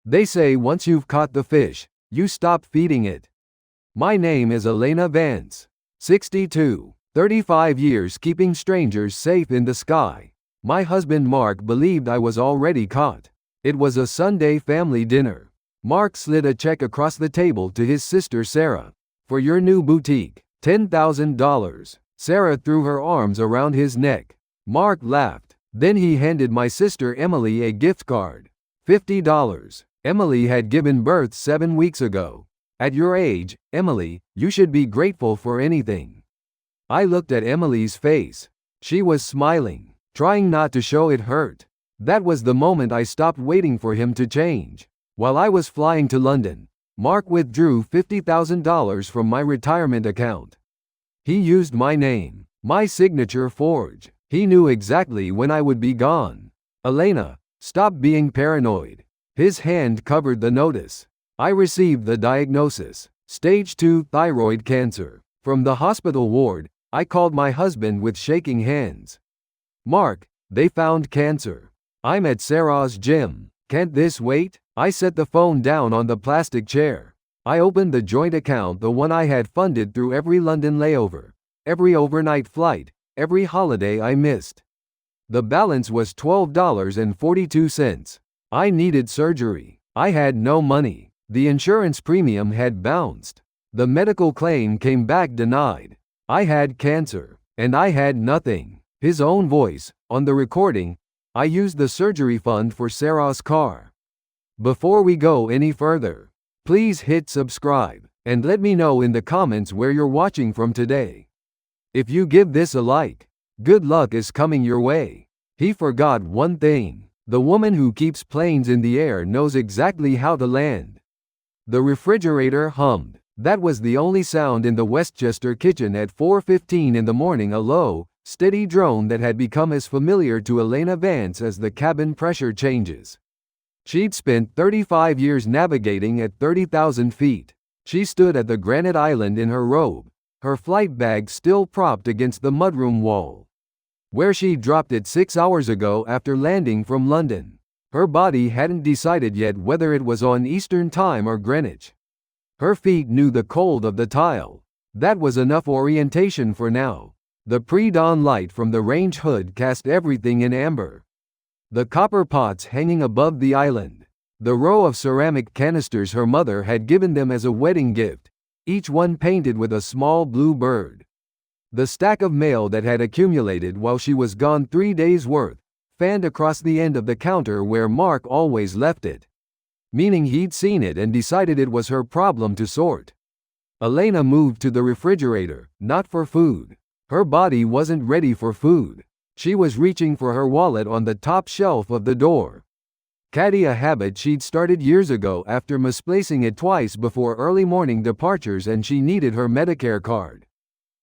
They say once you've caught the fish, you stop feeding it. My name is Elena Vance. 62. 35 years keeping strangers safe in the sky. My husband Mark believed I was already caught. It was a Sunday family dinner. Mark slid a check across the table to his sister Sarah. For your new boutique, $10,000. Sarah threw her arms around his neck. Mark laughed. Then he handed my sister Emily a gift card. $50. Emily had given birth 7 weeks ago. At your age, Emily, you should be grateful for anything. I looked at Emily's face. She was smiling, trying not to show it hurt. That was the moment I stopped waiting for him to change. While I was flying to London, Mark withdrew $50,000 from my retirement account. He used my name, my signature forged. He knew exactly when I would be gone. Elena, stop being paranoid. His hand covered the notice. I received the diagnosis, stage 2 thyroid cancer. From the hospital ward, I called my husband with shaking hands. Mark, they found cancer. I'm at Sarah's gym. Can't this wait? I set the phone down on the plastic chair. I opened the joint account, the one I had funded through every London layover, every overnight flight, every holiday I missed. The balance was $12.42. I needed surgery. I had no money. The insurance premium had bounced. The medical claim came back denied. I had cancer, and I had nothing. His own voice, on the recording, I used the surgery fund for Sarah's car. Before we go any further, please hit subscribe, and let me know in the comments where you're watching from today. If you give this a like, good luck is coming your way. He forgot one thing. The woman who keeps planes in the air knows exactly how to land. The refrigerator hummed. That was the only sound in the Westchester kitchen at 4:15 in the morning, a low, steady drone that had become as familiar to Elena Vance as the cabin pressure changes. She'd spent 35 years navigating at 30,000 feet. She stood at the granite island in her robe, her flight bag still propped against the mudroom wall, where she dropped it 6 hours ago after landing from London. Her body hadn't decided yet whether it was on Eastern Time or Greenwich. Her feet knew the cold of the tile. That was enough orientation for now. The pre-dawn light from the range hood cast everything in amber. The copper pots hanging above the island. The row of ceramic canisters her mother had given them as a wedding gift, each one painted with a small blue bird. The stack of mail that had accumulated while she was gone, 3 days' worth, fanned across the end of the counter where Mark always left it. Meaning he'd seen it and decided it was her problem to sort. Elena moved to the refrigerator, not for food. Her body wasn't ready for food. She was reaching for her wallet on the top shelf of the door. Caddy, a habit she'd started years ago after misplacing it twice before early morning departures, and she needed her Medicare card.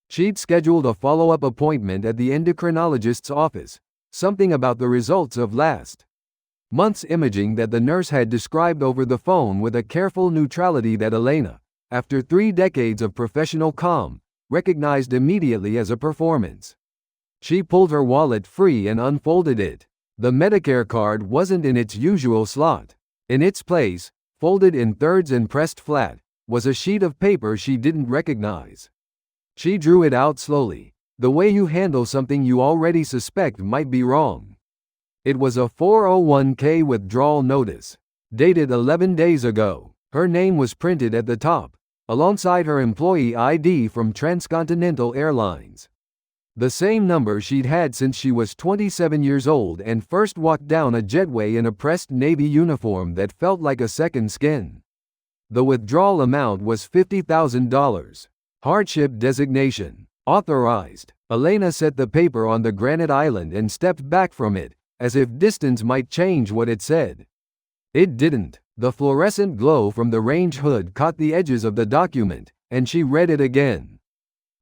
She'd scheduled a follow-up appointment at the endocrinologist's office, something about the results of last month's imaging that the nurse had described over the phone with a careful neutrality that Elena, after 3 decades of professional calm, recognized immediately as a performance. She pulled her wallet free and unfolded it. The Medicare card wasn't in its usual slot. In its place, folded in thirds and pressed flat, was a sheet of paper she didn't recognize. She drew it out slowly, the way you handle something you already suspect might be wrong. It was a 401k withdrawal notice, dated 11 days ago. Her name was printed at the top, alongside her employee ID from Transcontinental Airlines. The same number she'd had since she was 27 years old and first walked down a jetway in a pressed navy uniform that felt like a second skin. The withdrawal amount was $50,000. Hardship designation. Authorized. Elena set the paper on the granite island and stepped back from it, as if distance might change what it said. It didn't. The fluorescent glow from the range hood caught the edges of the document, and she read it again.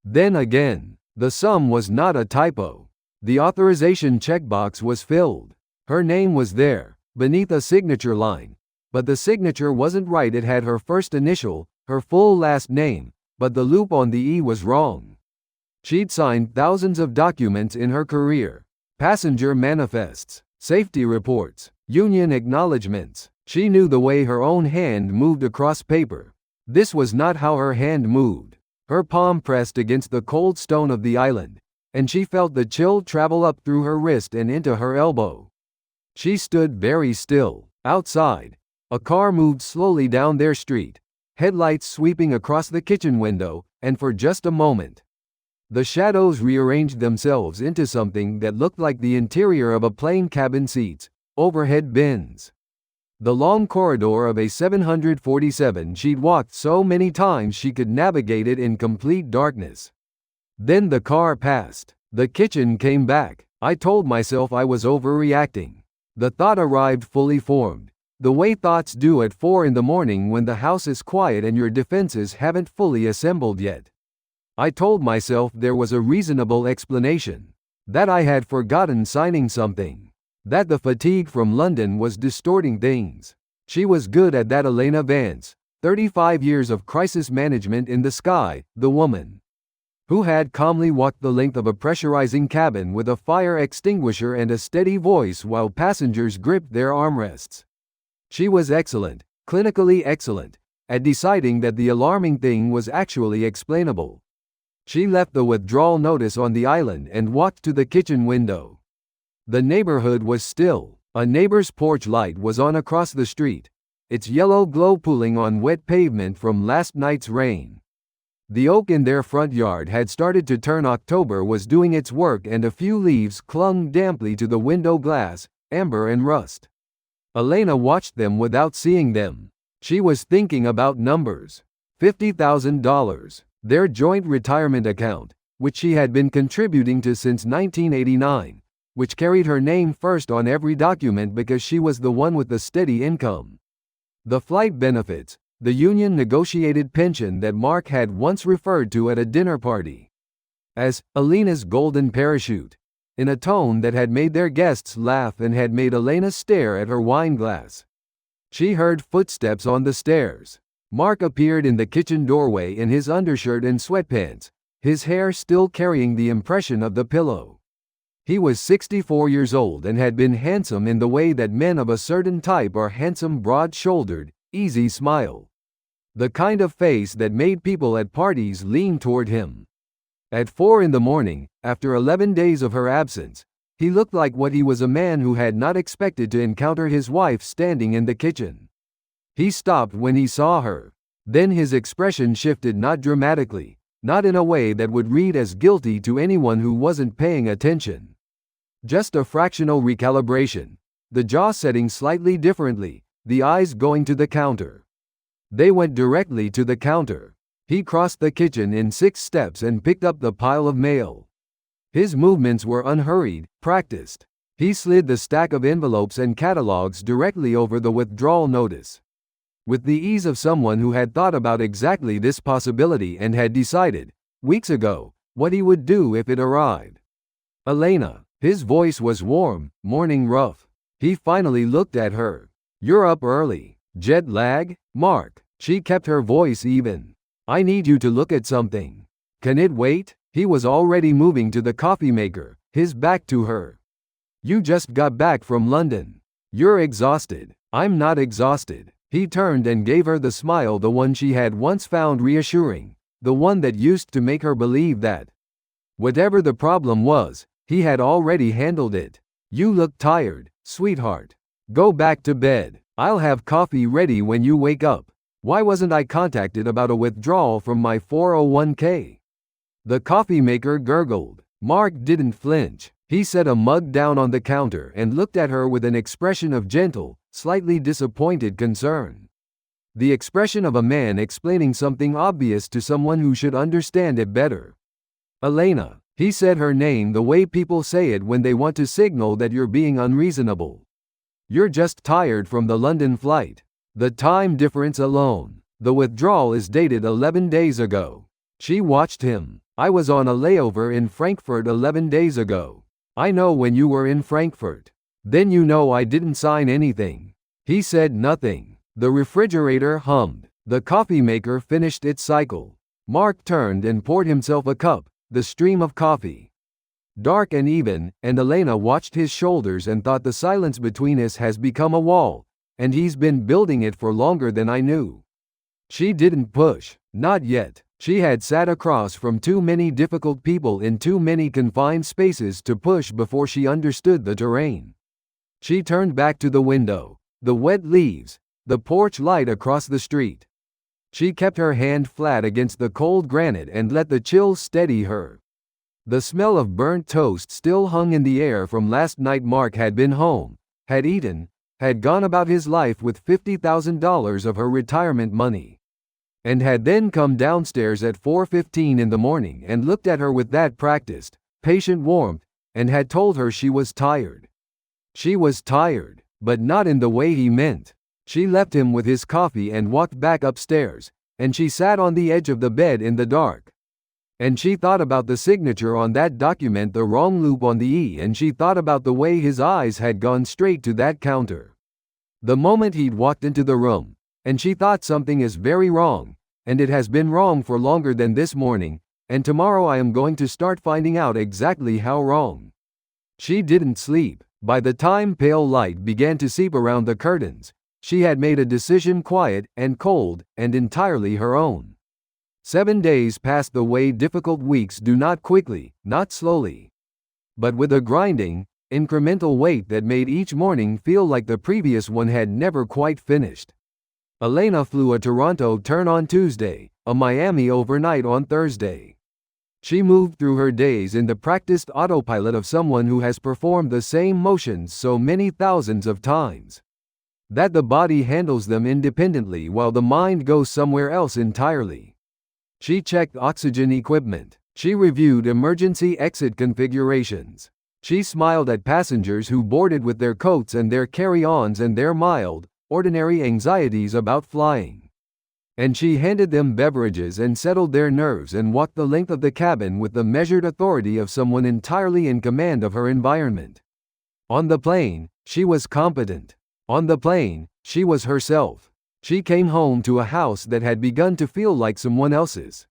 Then again. The sum was not a typo. The authorization checkbox was filled. Her name was there, beneath a signature line. But the signature wasn't right. It had her first initial, her full last name, but the loop on the E was wrong. She'd signed thousands of documents in her career. Passenger manifests, safety reports, union acknowledgements. She knew the way her own hand moved across paper. This was not how her hand moved. Her palm pressed against the cold stone of the island, and she felt the chill travel up through her wrist and into her elbow. She stood very still. Outside, a car moved slowly down their street, headlights sweeping across the kitchen window, and for just a moment, the shadows rearranged themselves into something that looked like the interior of a plane, cabin seats, overhead bins. The long corridor of a 747 she'd walked so many times she could navigate it in complete darkness. Then the car passed. The kitchen came back. I told myself I was overreacting. The thought arrived fully formed, the way thoughts do at 4 in the morning when the house is quiet and your defenses haven't fully assembled yet. I told myself there was a reasonable explanation. That I had forgotten signing something. That the fatigue from London was distorting things. She was good at that. Elena Vance, 35 years of crisis management in the sky, the woman who had calmly walked the length of a pressurizing cabin with a fire extinguisher and a steady voice while passengers gripped their armrests. She was excellent, clinically excellent, at deciding that the alarming thing was actually explainable. She left the withdrawal notice on the island and walked to the kitchen window. The neighborhood was still. A neighbor's porch light was on across the street, its yellow glow pooling on wet pavement from last night's rain. The oak in their front yard had started to turn. October was doing its work and a few leaves clung damply to the window glass, amber and rust. Elena watched them without seeing them. She was thinking about numbers. $50,000. Their joint retirement account, which she had been contributing to since 1989, which carried her name first on every document because she was the one with the steady income. The flight benefits, the union-negotiated pension that Mark had once referred to at a dinner party as Elena's golden parachute, in a tone that had made their guests laugh and had made Elena stare at her wine glass. She heard footsteps on the stairs. Mark appeared in the kitchen doorway in his undershirt and sweatpants, his hair still carrying the impression of the pillow. He was 64 years old and had been handsome in the way that men of a certain type are handsome, broad-shouldered, easy smile. The kind of face that made people at parties lean toward him. At 4 in the morning, after 11 days of her absence, he looked like what he was, a man who had not expected to encounter his wife standing in the kitchen. He stopped when he saw her. Then his expression shifted, not dramatically, not in a way that would read as guilty to anyone who wasn't paying attention. Just a fractional recalibration, the jaw setting slightly differently, the eyes going to the counter. They went directly to the counter. He crossed the kitchen in 6 steps and picked up the pile of mail. His movements were unhurried, practiced. He slid the stack of envelopes and catalogs directly over the withdrawal notice. With the ease of someone who had thought about exactly this possibility and had decided, weeks ago, what he would do if it arrived. Elena. His voice was warm, morning rough. He finally looked at her. You're up early. Jet lag? Mark. She kept her voice even. I need you to look at something. Can it wait? He was already moving to the coffee maker, his back to her. You just got back from London. You're exhausted. I'm not exhausted. He turned and gave her the smile, the one she had once found reassuring, the one that used to make her believe that, whatever the problem was, he had already handled it. You look tired, sweetheart. Go back to bed. I'll have coffee ready when you wake up. Why wasn't I contacted about a withdrawal from my 401k? The coffee maker gurgled. Mark didn't flinch. He set a mug down on the counter and looked at her with an expression of gentle, slightly disappointed concern. The expression of a man explaining something obvious to someone who should understand it better. Elena. He said her name the way people say it when they want to signal that you're being unreasonable. You're just tired from the London flight. The time difference alone. The withdrawal is dated 11 days ago. She watched him. I was on a layover in Frankfurt 11 days ago. I know when you were in Frankfurt. Then you know I didn't sign anything. He said nothing. The refrigerator hummed. The coffee maker finished its cycle. Mark turned and poured himself a cup, the stream of coffee. Dark and even, and Elena watched his shoulders and thought the silence between us has become a wall, and he's been building it for longer than I knew." She didn't push. Not yet. She had sat across from too many difficult people in too many confined spaces to push before she understood the terrain. She turned back to the window. The wet leaves. The porch light across the street. She kept her hand flat against the cold granite and let the chill steady her. The smell of burnt toast still hung in the air from last night. Mark had been home, had eaten, had gone about his life with $50,000 of her retirement money, and had then come downstairs at 4:15 in the morning and looked at her with that practiced, patient warmth, and had told her she was tired. She was tired, but not in the way he meant. She left him with his coffee and walked back upstairs, and she sat on the edge of the bed in the dark. And she thought about the signature on that document, the wrong loop on the E, and she thought about the way his eyes had gone straight to that counter the moment he'd walked into the room, and she thought something is very wrong, and it has been wrong for longer than this morning, and tomorrow I am going to start finding out exactly how wrong. She didn't sleep. By the time pale light began to seep around the curtains, she had made a decision, quiet and cold and entirely her own. 7 days passed the way difficult weeks do, not quickly, not slowly, but with a grinding, incremental weight that made each morning feel like the previous one had never quite finished. Elena flew a Toronto turn on Tuesday, a Miami overnight on Thursday. She moved through her days in the practiced autopilot of someone who has performed the same motions so many thousands of times that the body handles them independently while the mind goes somewhere else entirely. She checked oxygen equipment. She reviewed emergency exit configurations. She smiled at passengers who boarded with their coats and their carry-ons and their mild, ordinary anxieties about flying. And she handed them beverages and settled their nerves and walked the length of the cabin with the measured authority of someone entirely in command of her environment. On the plane, she was competent. On the plane, she was herself. She came home to a house that had begun to feel like someone else's.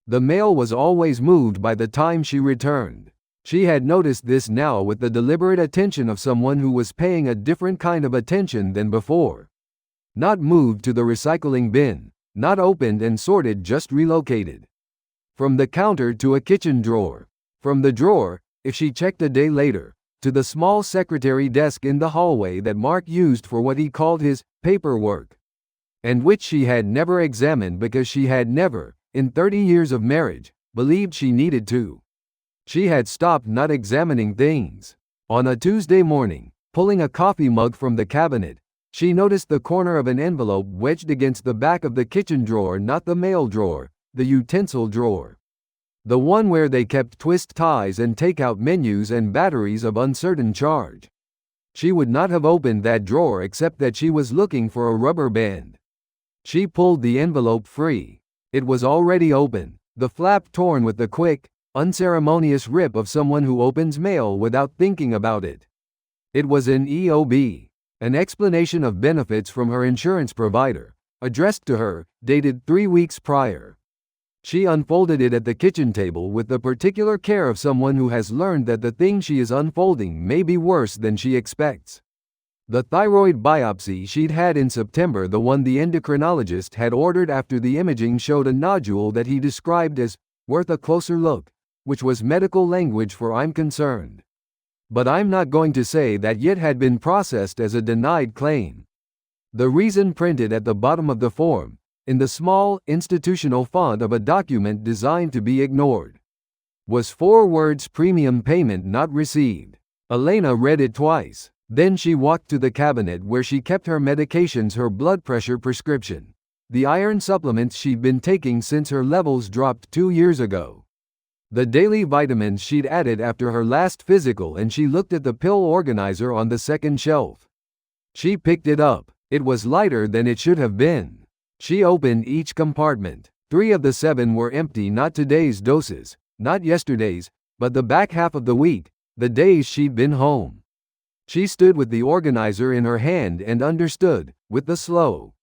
The mail was always moved by the time she returned. She had noticed this now with the deliberate attention of someone who was paying a different kind of attention than before. Not moved to the recycling bin, not opened and sorted, just relocated. From the counter to a kitchen drawer. From the drawer, if she checked a day later, to the small secretary desk in the hallway that Mark used for what he called his paperwork, and which she had never examined because she had never, in 30 years of marriage, believed she needed to. She had stopped not examining things. On a Tuesday morning, pulling a coffee mug from the cabinet, she noticed the corner of an envelope wedged against the back of the kitchen drawer, not the mail drawer, the utensil drawer. The one where they kept twist ties and takeout menus and batteries of uncertain charge. She would not have opened that drawer except that she was looking for a rubber band. She pulled the envelope free. It was already open, the flap torn with the quick, unceremonious rip of someone who opens mail without thinking about it. It was an EOB, an explanation of benefits from her insurance provider, addressed to her, dated 3 weeks prior. She unfolded it at the kitchen table with the particular care of someone who has learned that the thing she is unfolding may be worse than she expects. The thyroid biopsy she'd had in September, the one the endocrinologist had ordered after the imaging showed a nodule that he described as worth a closer look, which was medical language for "I'm concerned, but I'm not going to say that yet" had been processed as a denied claim. The reason printed at the bottom of the form, in the small, institutional font of a document designed to be ignored, was 4 words: premium payment not received. Elena read it twice. Then she walked to the cabinet where she kept her medications, her blood pressure prescription, the iron supplements she'd been taking since her levels dropped 2 years ago, the daily vitamins she'd added after her last physical, and she looked at the pill organizer on the second shelf. She picked it up. It was lighter than it should have been. She opened each compartment. 3 of the 7 were empty, not today's doses, not yesterday's, but the back half of the week, the days she'd been home. She stood with the organizer in her hand and understood, with the slow,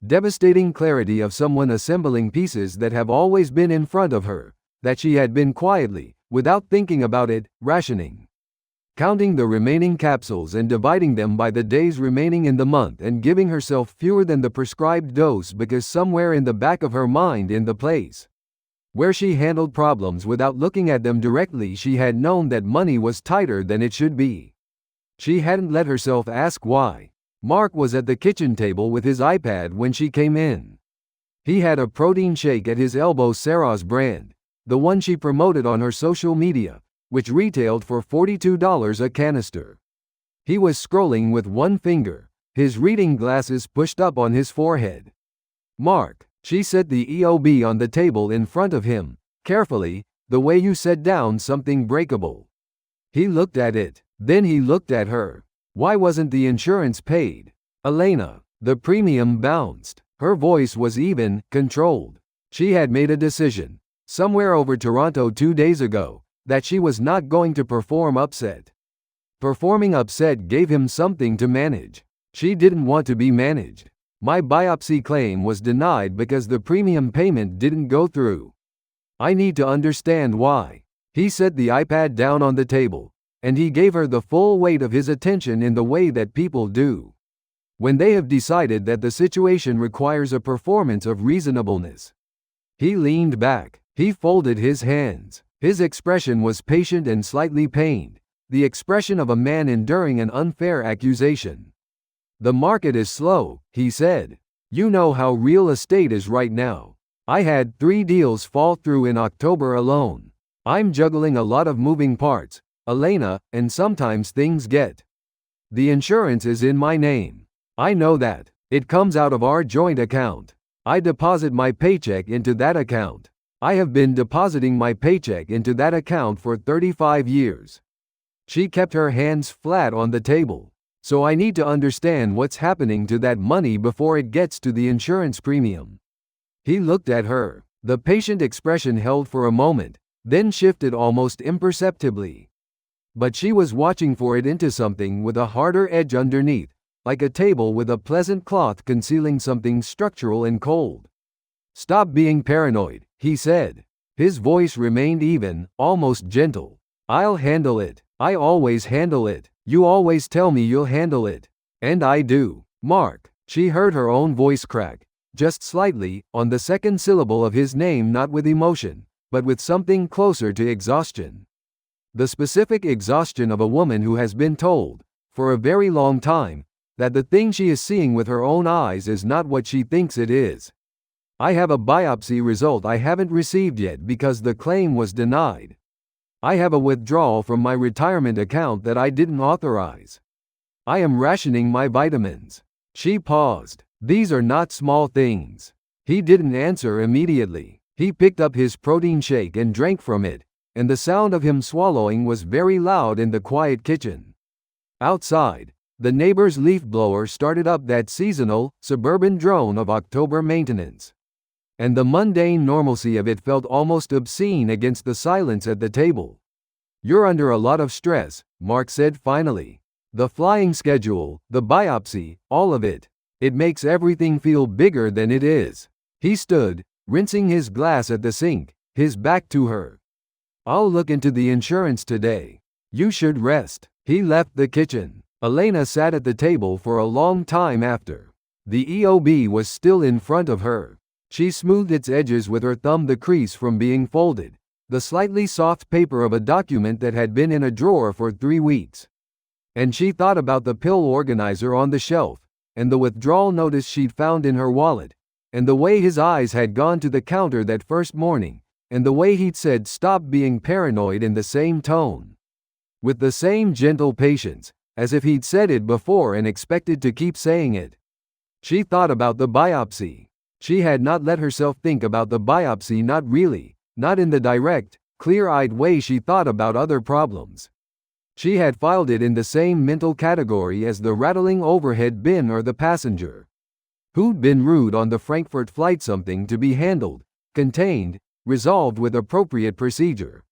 devastating clarity of someone assembling pieces that have always been in front of her, that she had been quietly, without thinking about it, rationing. counting the remaining capsules and dividing them by the days remaining in the month and giving herself fewer than the prescribed dose because somewhere in the back of her mind, in the place where she handled problems without looking at them directly, she had known that money was tighter than it should be. She hadn't let herself ask why. Mark was at the kitchen table with his iPad when she came in. He had a protein shake at his elbow, Sarah's brand, the one she promoted on her social media, which retailed for $42 a canister. He was scrolling with one finger, his reading glasses pushed up on his forehead. "Mark," she set the EOB on the table in front of him, carefully, "the way you set down something breakable." He looked at it. Then he looked at her. "Why wasn't the insurance paid?" "Elena." The premium bounced. Her voice was even, controlled. She had made a decision, somewhere over Toronto 2 days ago, that she was not going to perform upset. Performing upset gave him something to manage. She didn't want to be managed. "My biopsy claim was denied because the premium payment didn't go through. I need to understand why." He set the iPad down on the table, and he gave her the full weight of his attention in the way that people do when they have decided that the situation requires a performance of reasonableness. He leaned back. He folded his hands. His expression was patient and slightly pained, the expression of a man enduring an unfair accusation. "The market is slow," he said. "You know how real estate is right now. I had 3 deals fall through in October alone. I'm juggling a lot of moving parts, Elena, and sometimes things get. The insurance is in my name. I know that. It comes out of our joint account. I deposit my paycheck into that account. I have been depositing my paycheck into that account for 35 years. She kept her hands flat on the table. So I need to understand what's happening to that money before it gets to the insurance premium." He looked at her. The patient expression held for a moment, then shifted almost imperceptibly. But she was watching for it into something with a harder edge underneath, like a table with a pleasant cloth concealing something structural and cold. "Stop being paranoid," he said. His voice remained even, almost gentle. "I'll handle it. I always handle it. You always tell me you'll handle it. And I do, Mark." She heard her own voice crack, just slightly, on the second syllable of his name, not with emotion, but with something closer to exhaustion. The specific exhaustion of a woman who has been told, for a very long time, that the thing she is seeing with her own eyes is not what she thinks it is. "I have a biopsy result I haven't received yet because the claim was denied. I have a withdrawal from my retirement account that I didn't authorize. I am rationing my vitamins." She paused. "These are not small things." He didn't answer immediately. He picked up his protein shake and drank from it, and the sound of him swallowing was very loud in the quiet kitchen. Outside, the neighbor's leaf blower started up that seasonal, suburban drone of October maintenance. And the mundane normalcy of it felt almost obscene against the silence at the table. "You're under a lot of stress," Mark said finally. "The flying schedule, the biopsy, all of it. It makes everything feel bigger than it is." He stood, rinsing his glass at the sink, his back to her. "I'll look into the insurance today. You should rest." He left the kitchen. Elena sat at the table for a long time after. The EOB was still in front of her. She smoothed its edges with her thumb, the crease from being folded, the slightly soft paper of a document that had been in a drawer for 3 weeks. And she thought about the pill organizer on the shelf, and the withdrawal notice she'd found in her wallet, and the way his eyes had gone to the counter that first morning, and the way he'd said "stop being paranoid" in the same tone, with the same gentle patience, as if he'd said it before and expected to keep saying it. She thought about the biopsy. She had not let herself think about the biopsy, not really, not in the direct, clear-eyed way she thought about other problems. She had filed it in the same mental category as the rattling overhead bin or the passenger who'd been rude on the Frankfurt flight, something to be handled, contained, resolved with appropriate procedure.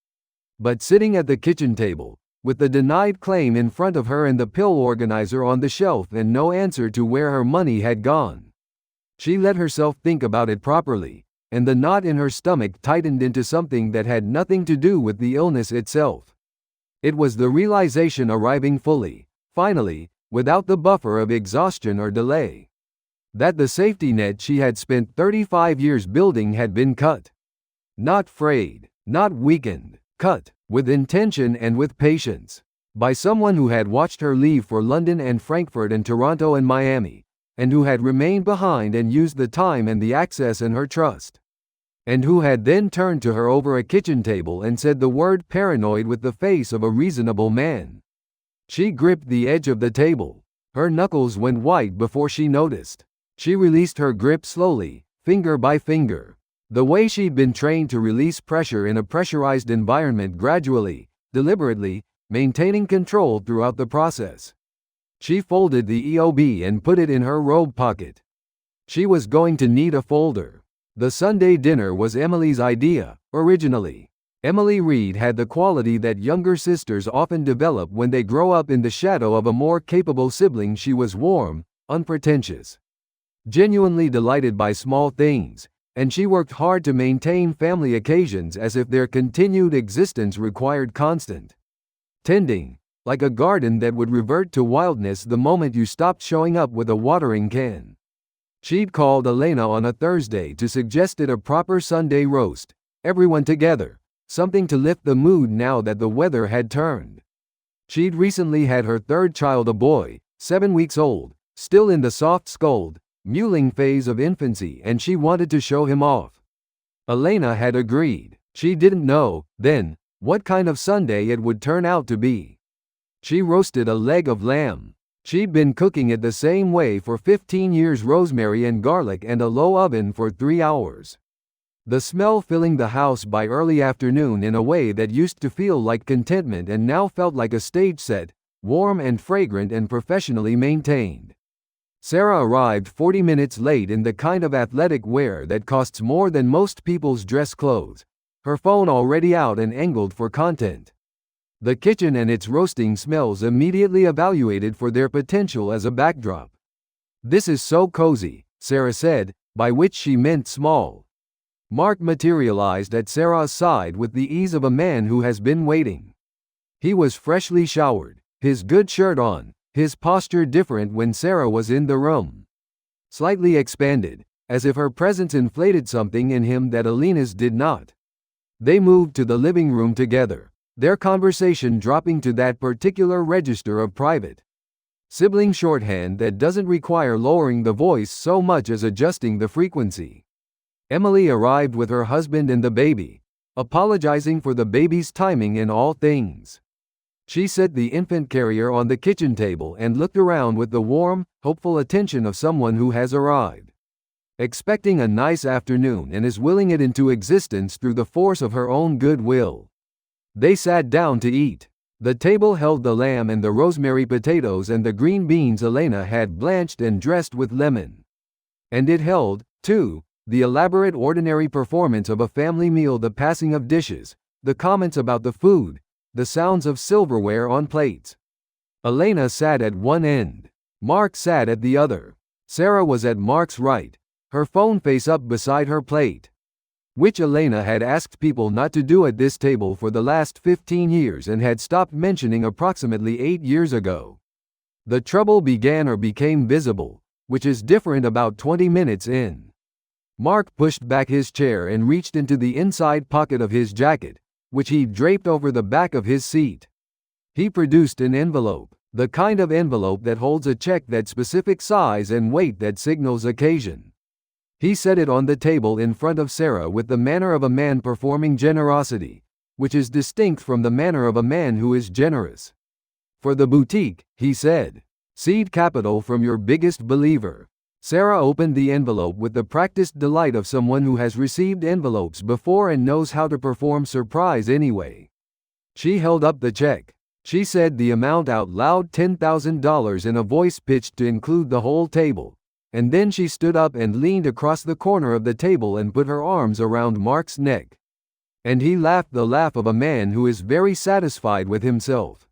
But sitting at the kitchen table, with the denied claim in front of her and the pill organizer on the shelf and no answer to where her money had gone, she let herself think about it properly, and the knot in her stomach tightened into something that had nothing to do with the illness itself. It was the realization arriving fully, finally, without the buffer of exhaustion or delay, that the safety net she had spent 35 years building had been cut. Not frayed, not weakened, cut, with intention and with patience, by someone who had watched her leave for London and Frankfurt and Toronto and Miami, and who had remained behind and used the time and the access and her trust, and who had then turned to her over a kitchen table and said the word paranoid with the face of a reasonable man. She gripped the edge of the table. Her knuckles went white before she noticed. She released her grip slowly, finger by finger, the way she'd been trained to release pressure in a pressurized environment, gradually, deliberately, maintaining control throughout the process. She folded the EOB and put it in her robe pocket. She was going to need a folder. The Sunday dinner was Emily's idea, originally. Emily Reed had the quality that younger sisters often develop when they grow up in the shadow of a more capable sibling. She was warm, unpretentious, genuinely delighted by small things, and she worked hard to maintain family occasions as if their continued existence required constant tending, like a garden that would revert to wildness the moment you stopped showing up with a watering can. She'd called Elena on a Thursday to suggest a proper Sunday roast, everyone together, something to lift the mood now that the weather had turned. She'd recently had her third child, a boy, 7 weeks old, still in the soft scold, mewling phase of infancy, and she wanted to show him off. Elena had agreed. She didn't know, then, what kind of Sunday it would turn out to be. She roasted a leg of lamb. She'd been cooking it the same way for 15 years, rosemary and garlic and a low oven for 3 hours. The smell filling the house by early afternoon in a way that used to feel like contentment and now felt like a stage set, warm and fragrant and professionally maintained. Sarah arrived 40 minutes late in the kind of athletic wear that costs more than most people's dress clothes, her phone already out and angled for content. The kitchen and its roasting smells immediately evaluated for their potential as a backdrop. "This is so cozy," Sarah said, by which she meant small. Mark materialized at Sarah's side with the ease of a man who has been waiting. He was freshly showered, his good shirt on, his posture different when Sarah was in the room. Slightly expanded, as if her presence inflated something in him that Elena's did not. They moved to the living room together, their conversation dropping to that particular register of private sibling shorthand that doesn't require lowering the voice so much as adjusting the frequency. Emily arrived with her husband and the baby, apologizing for the baby's timing in all things. She set the infant carrier on the kitchen table and looked around with the warm, hopeful attention of someone who has arrived, expecting a nice afternoon and is willing it into existence through the force of her own goodwill. They sat down to eat. The table held the lamb and the rosemary potatoes and the green beans Elena had blanched and dressed with lemon. And it held, too, the elaborate ordinary performance of a family meal, the passing of dishes, the comments about the food, the sounds of silverware on plates. Elena sat at one end. Mark sat at the other. Sarah was at Mark's right, her phone face up beside her plate, which Elena had asked people not to do at this table for the last 15 years and had stopped mentioning approximately 8 years ago. The trouble began or became visible, which is different, about 20 minutes in. Mark pushed back his chair and reached into the inside pocket of his jacket, which he draped over the back of his seat. He produced an envelope, the kind of envelope that holds a check that specific size and weight that signals occasion. He set it on the table in front of Sarah with the manner of a man performing generosity, which is distinct from the manner of a man who is generous. "For the boutique," he said. "Seed capital from your biggest believer." Sarah opened the envelope with the practiced delight of someone who has received envelopes before and knows how to perform surprise anyway. She held up the check. She said the amount out loud, $10,000, in a voice pitched to include the whole table, and then she stood up and leaned across the corner of the table and put her arms around Mark's neck. And he laughed the laugh of a man who is very satisfied with himself.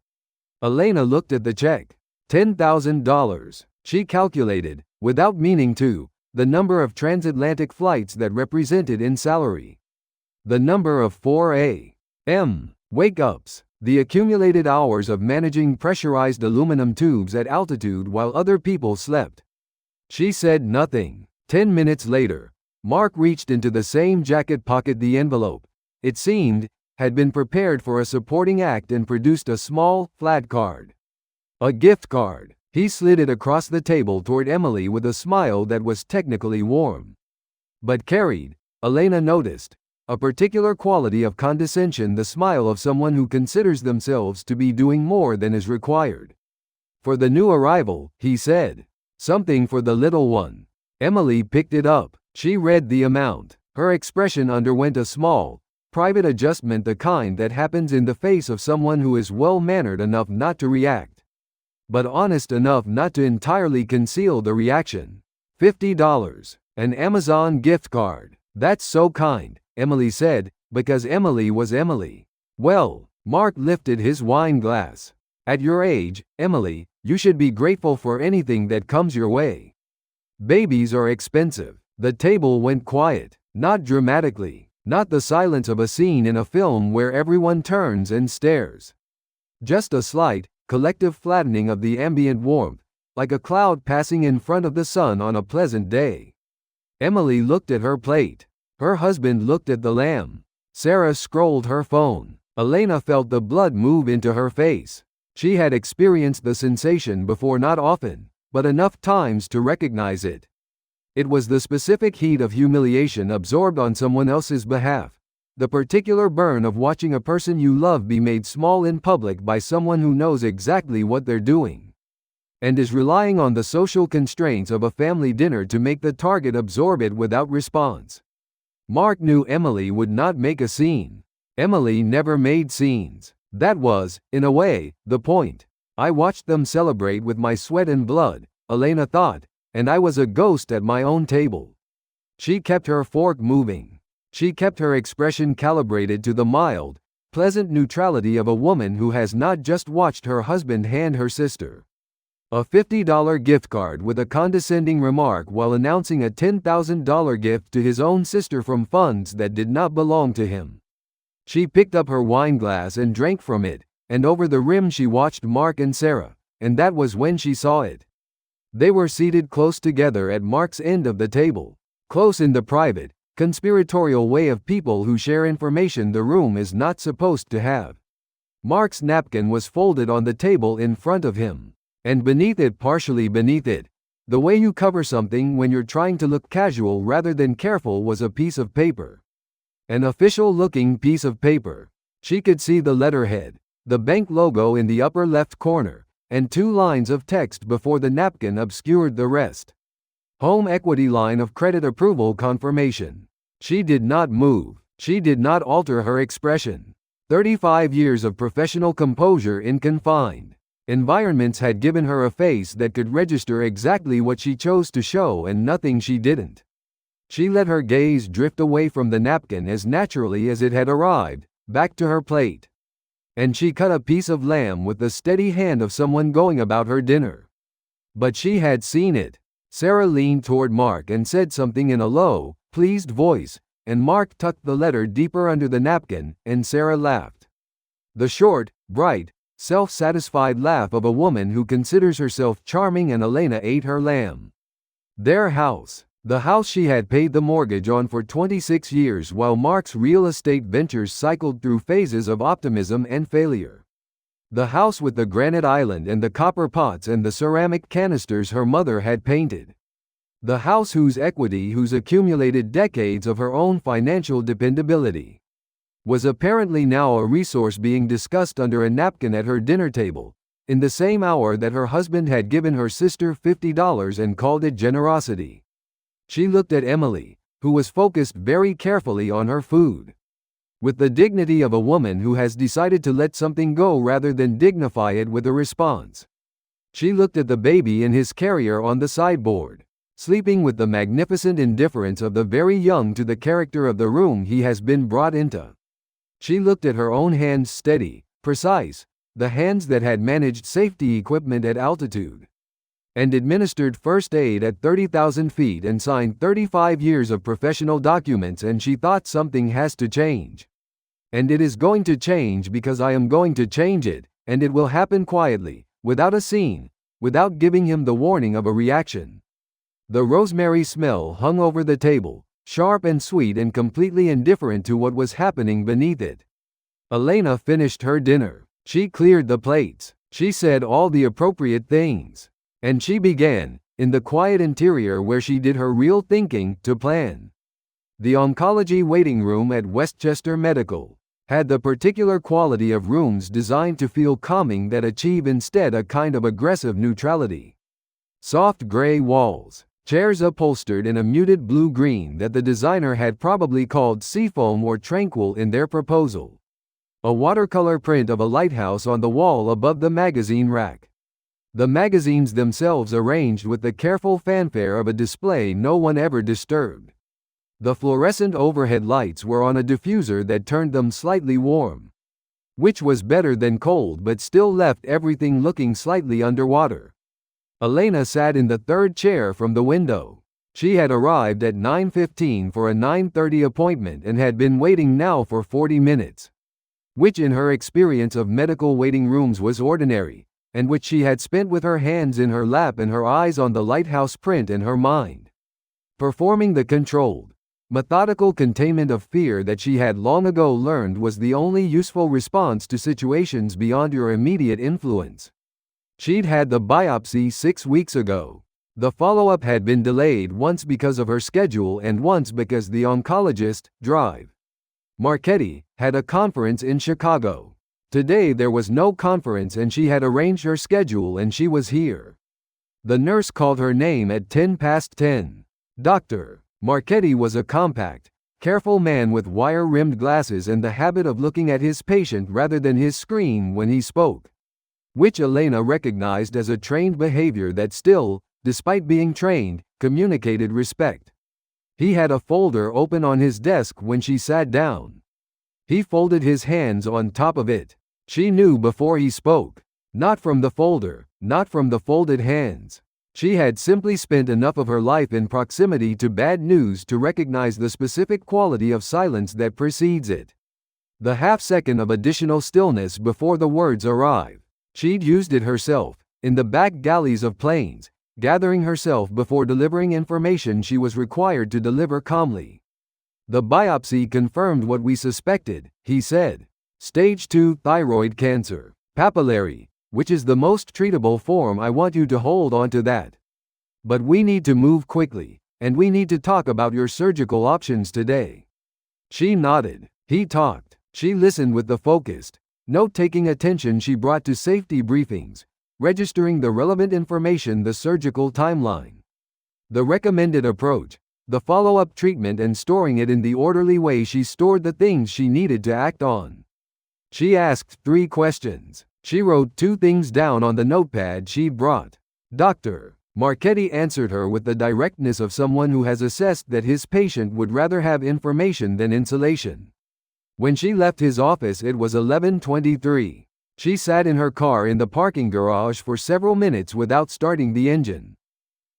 Elena looked at the check. $10,000, she calculated, without meaning to, the number of transatlantic flights that represented in salary. The number of 4 a.m. wake-ups, The accumulated hours of managing pressurized aluminum tubes at altitude while other people slept. She said nothing. 10 minutes later, Mark reached into the same jacket pocket. The envelope, it seemed, had been prepared for a supporting act and produced a small, flat card. A gift card. He slid it across the table toward Emily with a smile that was technically warm, but carried, Elena noticed, a particular quality of condescension, the smile of someone who considers themselves to be doing more than is required. For the new arrival, he said. Something for the little one. Emily picked it up. She read the amount. Her expression underwent a small, private adjustment, the kind that happens in the face of someone who is well-mannered enough not to react, but honest enough not to entirely conceal the reaction. $50. An Amazon gift card. That's so kind, Emily said, because Emily was Emily. Well, Mark lifted his wine glass. At your age, Emily, you should be grateful for anything that comes your way. Babies are expensive. The table went quiet, not dramatically, not the silence of a scene in a film where everyone turns and stares. Just a slight, collective flattening of the ambient warmth, like a cloud passing in front of the sun on a pleasant day. Emily looked at her plate. Her husband looked at the lamb. Sarah scrolled her phone. Elena felt the blood move into her face. She had experienced the sensation before, not often, but enough times to recognize it. It was the specific heat of humiliation absorbed on someone else's behalf. The particular burn of watching a person you love be made small in public by someone who knows exactly what they're doing, and is relying on the social constraints of a family dinner to make the target absorb it without response. Mark knew Emily would not make a scene. Emily never made scenes. That was, in a way, the point. I watched them celebrate with my sweat and blood, Elena thought, and I was a ghost at my own table. She kept her fork moving. She kept her expression calibrated to the mild, pleasant neutrality of a woman who has not just watched her husband hand her sister a $50 gift card with a condescending remark while announcing a $10,000 gift to his own sister from funds that did not belong to him. She picked up her wine glass and drank from it, and over the rim she watched Mark and Sarah, and that was when she saw it. They were seated close together at Mark's end of the table, close in the private, conspiratorial way of people who share information the room is not supposed to have. Mark's napkin was folded on the table in front of him, and beneath it, partially beneath it, the way you cover something when you're trying to look casual rather than careful, was a piece of paper. An official-looking piece of paper. She could see the letterhead, the bank logo in the upper left corner, and 2 lines of text before the napkin obscured the rest. Home equity line of credit approval confirmation. She did not move. She did not alter her expression. 35 years of professional composure in confined environments had given her a face that could register exactly what she chose to show and nothing she didn't. She let her gaze drift away from the napkin as naturally as it had arrived, back to her plate. And she cut a piece of lamb with the steady hand of someone going about her dinner. But she had seen it. Sarah leaned toward Mark and said something in a low, pleased voice, and Mark tucked the letter deeper under the napkin, and Sarah laughed. The short, bright, self-satisfied laugh of a woman who considers herself charming, and Elena ate her lamb. Their house. The house she had paid the mortgage on for 26 years while Mark's real estate ventures cycled through phases of optimism and failure. The house with the granite island and the copper pots and the ceramic canisters her mother had painted. The house whose equity, whose accumulated decades of her own financial dependability, was apparently now a resource being discussed under a napkin at her dinner table, in the same hour that her husband had given her sister $50 and called it generosity. She looked at Emily, who was focused very carefully on her food, with the dignity of a woman who has decided to let something go rather than dignify it with a response. She looked at the baby in his carrier on the sideboard, sleeping with the magnificent indifference of the very young to the character of the room he has been brought into. She looked at her own hands, steady, precise, the hands that had managed safety equipment at altitude, and administered first aid at 30,000 feet and signed 35 years of professional documents, and she thought something has to change. And it is going to change because I am going to change it, and it will happen quietly, without a scene, without giving him the warning of a reaction. The rosemary smell hung over the table, sharp and sweet and completely indifferent to what was happening beneath it. Elena finished her dinner. She cleared the plates. She said all the appropriate things. And she began, in the quiet interior where she did her real thinking, to plan. The oncology waiting room at Westchester Medical had the particular quality of rooms designed to feel calming that achieve instead a kind of aggressive neutrality. Soft gray walls, chairs upholstered in a muted blue-green that the designer had probably called seafoam or tranquil in their proposal. A watercolor print of a lighthouse on the wall above the magazine rack. The magazines themselves arranged with the careful fanfare of a display no one ever disturbed. The fluorescent overhead lights were on a diffuser that turned them slightly warm. Which was better than cold but still left everything looking slightly underwater. Elena sat in the third chair from the window. She had arrived at 9:15 for a 9:30 appointment and had been waiting now for 40 minutes. Which in her experience of medical waiting rooms was ordinary, and which she had spent with her hands in her lap and her eyes on the lighthouse print in her mind. Performing the controlled, methodical containment of fear that she had long ago learned was the only useful response to situations beyond your immediate influence. She'd had the biopsy 6 weeks ago. The follow-up had been delayed once because of her schedule and once because the oncologist, Drive Marchetti, had a conference in Chicago. Today there was no conference and she had arranged her schedule and she was here. The nurse called her name at 10 past 10. Dr. Marchetti was a compact, careful man with wire-rimmed glasses and the habit of looking at his patient rather than his screen when he spoke. Which Elena recognized as a trained behavior that still, despite being trained, communicated respect. He had a folder open on his desk when she sat down. He folded his hands on top of it. She knew before he spoke. Not from the folder, not from the folded hands. She had simply spent enough of her life in proximity to bad news to recognize the specific quality of silence that precedes it. The half-second of additional stillness before the words arrive. She'd used it herself, in the back galleys of planes, gathering herself before delivering information she was required to deliver calmly. The biopsy confirmed what we suspected, he said. Stage 2 thyroid cancer, papillary, which is the most treatable form. I want you to hold on to that. But we need to move quickly, and we need to talk about your surgical options today. She nodded. He talked. She listened with the focused, note-taking attention she brought to safety briefings, registering the relevant information, the surgical timeline, the recommended approach, the follow-up treatment, and storing it in the orderly way she stored the things she needed to act on. She asked 3 questions. She wrote 2 things down on the notepad she'd brought. Dr. Marchetti answered her with the directness of someone who has assessed that his patient would rather have information than insulation. When she left his office it was 11:23. She sat in her car in the parking garage for several minutes without starting the engine.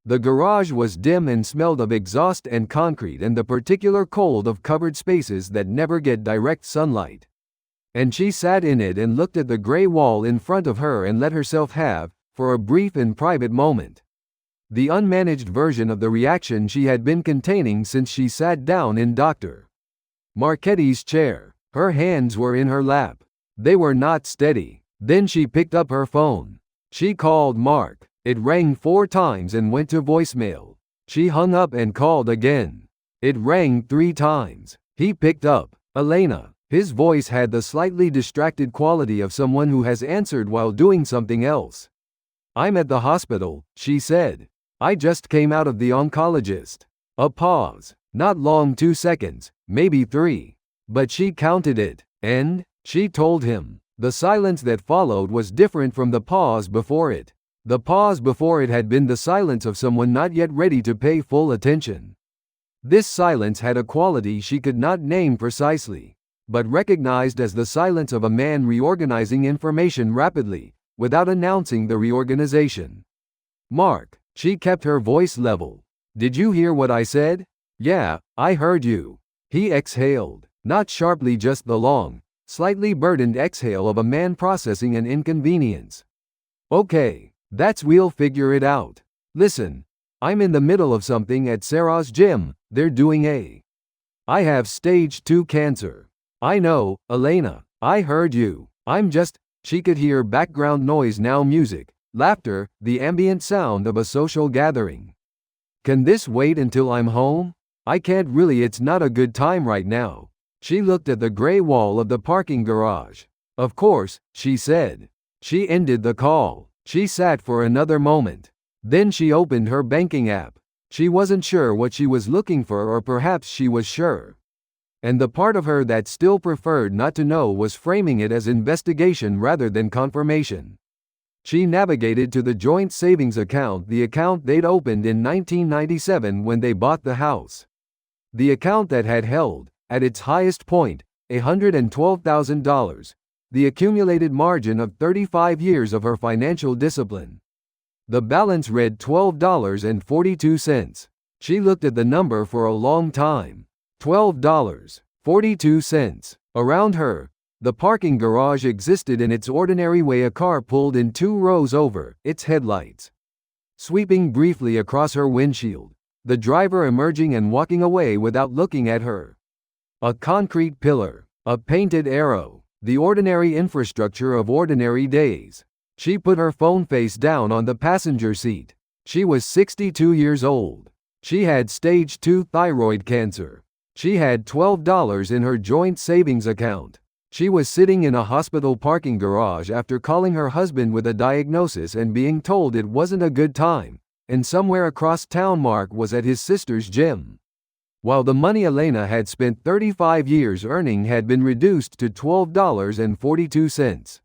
The garage was dim and smelled of exhaust and concrete and the particular cold of covered spaces that never get direct sunlight. And she sat in it and looked at the gray wall in front of her and let herself have, for a brief and private moment, the unmanaged version of the reaction she had been containing since she sat down in Dr. Marchetti's chair. Her hands were in her lap. They were not steady. Then she picked up her phone. She called Mark. It rang 4 times and went to voicemail. She hung up and called again. It rang 3 times. He picked up. Elena. His voice had the slightly distracted quality of someone who has answered while doing something else. I'm at the hospital, she said. I just came out of the oncologist. A pause. Not long, 2 seconds, maybe 3. But she counted it. And, she told him. The silence that followed was different from the pause before it. The pause before it had been the silence of someone not yet ready to pay full attention. This silence had a quality she could not name precisely, but recognized as the silence of a man reorganizing information rapidly, without announcing the reorganization. Mark, she kept her voice level. Did you hear what I said? Yeah, I heard you. He exhaled, not sharply, just the long, slightly burdened exhale of a man processing an inconvenience. Okay, we'll figure it out. Listen, I'm in the middle of something at Sarah's gym, they're doing I have stage 2 cancer. I know, Elena, I heard you. She could hear background noise now, music, laughter, the ambient sound of a social gathering. Can this wait until I'm home? I can't really, it's not a good time right now. She looked at the gray wall of the parking garage. Of course, she said. She ended the call. She sat for another moment. Then she opened her banking app. She wasn't sure what she was looking for, or perhaps she was sure. And the part of her that still preferred not to know was framing it as investigation rather than confirmation. She navigated to the joint savings account, the account they'd opened in 1997 when they bought the house. The account that had held, at its highest point, $112,000, the accumulated margin of 35 years of her financial discipline. The balance read $12.42. She looked at the number for a long time. $12.42. Around her, the parking garage existed in its ordinary way, a car pulled in 2 rows over, its headlights sweeping briefly across her windshield, the driver emerging and walking away without looking at her. A concrete pillar, a painted arrow, the ordinary infrastructure of ordinary days. She put her phone face down on the passenger seat. She was 62 years old. She had stage 2 thyroid cancer. She had $12 in her joint savings account. She was sitting in a hospital parking garage after calling her husband with a diagnosis and being told it wasn't a good time, and somewhere across town Mark was at his sister's gym. While the money Elena had spent 35 years earning had been reduced to $12.42.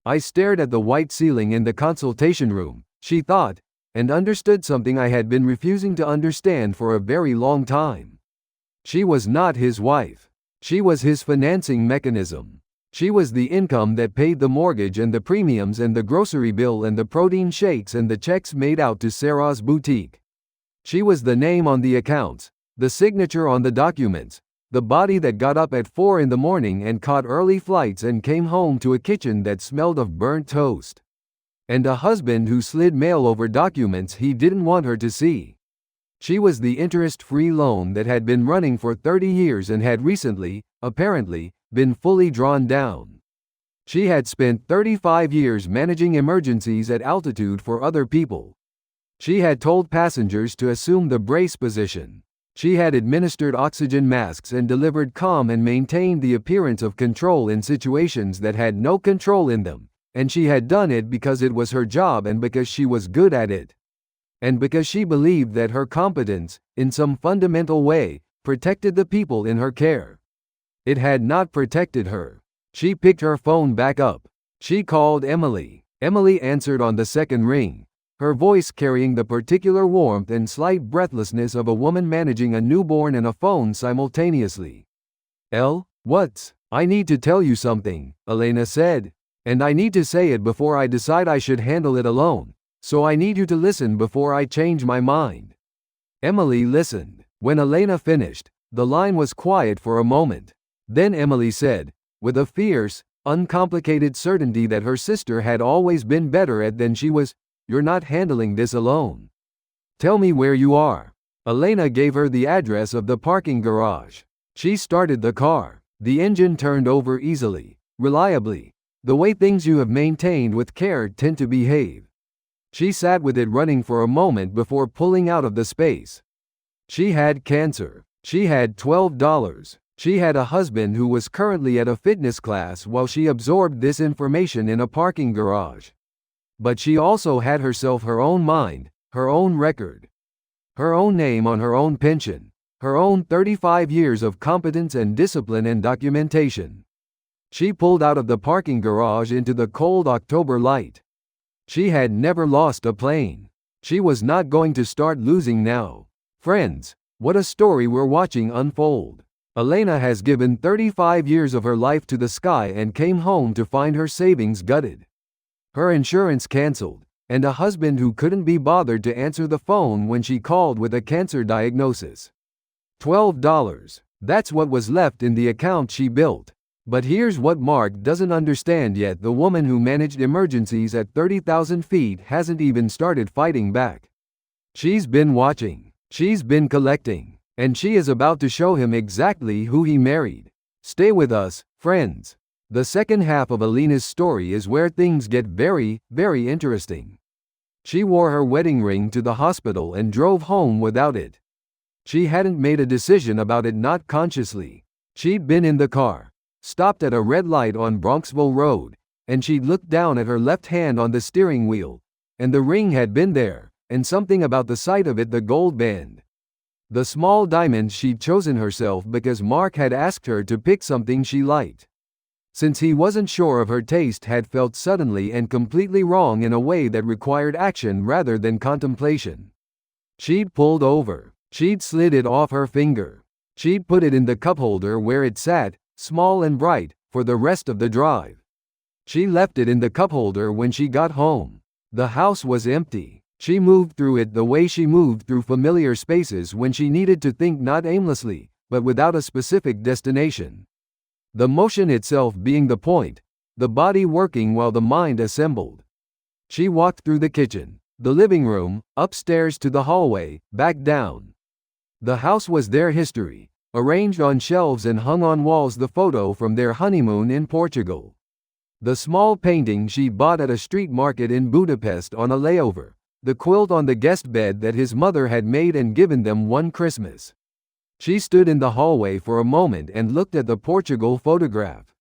I stared at the white ceiling in the consultation room, she thought, and understood something I had been refusing to understand for a very long time. She was not his wife. She was his financing mechanism. She was the income that paid the mortgage and the premiums and the grocery bill and the protein shakes and the checks made out to Sarah's boutique. She was the name on the accounts, the signature on the documents, the body that got up at 4 in the morning and caught early flights and came home to a kitchen that smelled of burnt toast. And a husband who slid mail over documents he didn't want her to see. She was the interest-free loan that had been running for 30 years and had recently, apparently, been fully drawn down. She had spent 35 years managing emergencies at altitude for other people. She had told passengers to assume the brace position. She had administered oxygen masks and delivered calm and maintained the appearance of control in situations that had no control in them, and she had done it because it was her job and because she was good at it. And because she believed that her competence, in some fundamental way, protected the people in her care. It had not protected her. She picked her phone back up. She called Emily. Emily answered on the second ring, her voice carrying the particular warmth and slight breathlessness of a woman managing a newborn and a phone simultaneously. I need to tell you something, Elena said. And I need to say it before I decide I should handle it alone. So I need you to listen before I change my mind. Emily listened. When Elena finished, the line was quiet for a moment. Then Emily said, with a fierce, uncomplicated certainty that her sister had always been better at than she was, "You're not handling this alone. Tell me where you are." Elena gave her the address of the parking garage. She started the car. The engine turned over easily, reliably, the way things you have maintained with care tend to behave. She sat with it running for a moment before pulling out of the space. She had cancer. She had $12. She had a husband who was currently at a fitness class while she absorbed this information in a parking garage. But she also had herself, her own mind, her own record, her own name on her own pension, her own 35 years of competence and discipline and documentation. She pulled out of the parking garage into the cold October light. She had never lost a plane. She was not going to start losing now. Friends, what a story we're watching unfold. Elena has given 35 years of her life to the sky and came home to find her savings gutted, her insurance canceled, and a husband who couldn't be bothered to answer the phone when she called with a cancer diagnosis. $12. That's what was left in the account she built. But here's what Mark doesn't understand yet: the woman who managed emergencies at 30,000 feet hasn't even started fighting back. She's been watching. She's been collecting. And she is about to show him exactly who he married. Stay with us, friends. The second half of Elena's story is where things get very, very interesting. She wore her wedding ring to the hospital and drove home without it. She hadn't made a decision about it, not consciously. She'd been in the car, stopped at a red light on Bronxville Road, and she'd looked down at her left hand on the steering wheel, and the ring had been there, and something about the sight of it, the gold band, the small diamond, she'd chosen herself because Mark had asked her to pick something she liked. Since he wasn't sure of her taste, had felt suddenly and completely wrong in a way that required action rather than contemplation. She'd pulled over. She'd slid it off her finger. She'd put it in the cup holder where it sat, small and bright, for the rest of the drive. She left it in the cup holder when she got home. The house was empty. She moved through it the way she moved through familiar spaces when she needed to think, not aimlessly, but without a specific destination. The motion itself being the point, the body working while the mind assembled. She walked through the kitchen, the living room, upstairs to the hallway, back down. The house was their history, arranged on shelves and hung on walls, the photo from their honeymoon in Portugal. The small painting she bought at a street market in Budapest on a layover. The quilt on the guest bed that his mother had made and given them one Christmas. She stood in the hallway for a moment and looked at the Portugal photograph.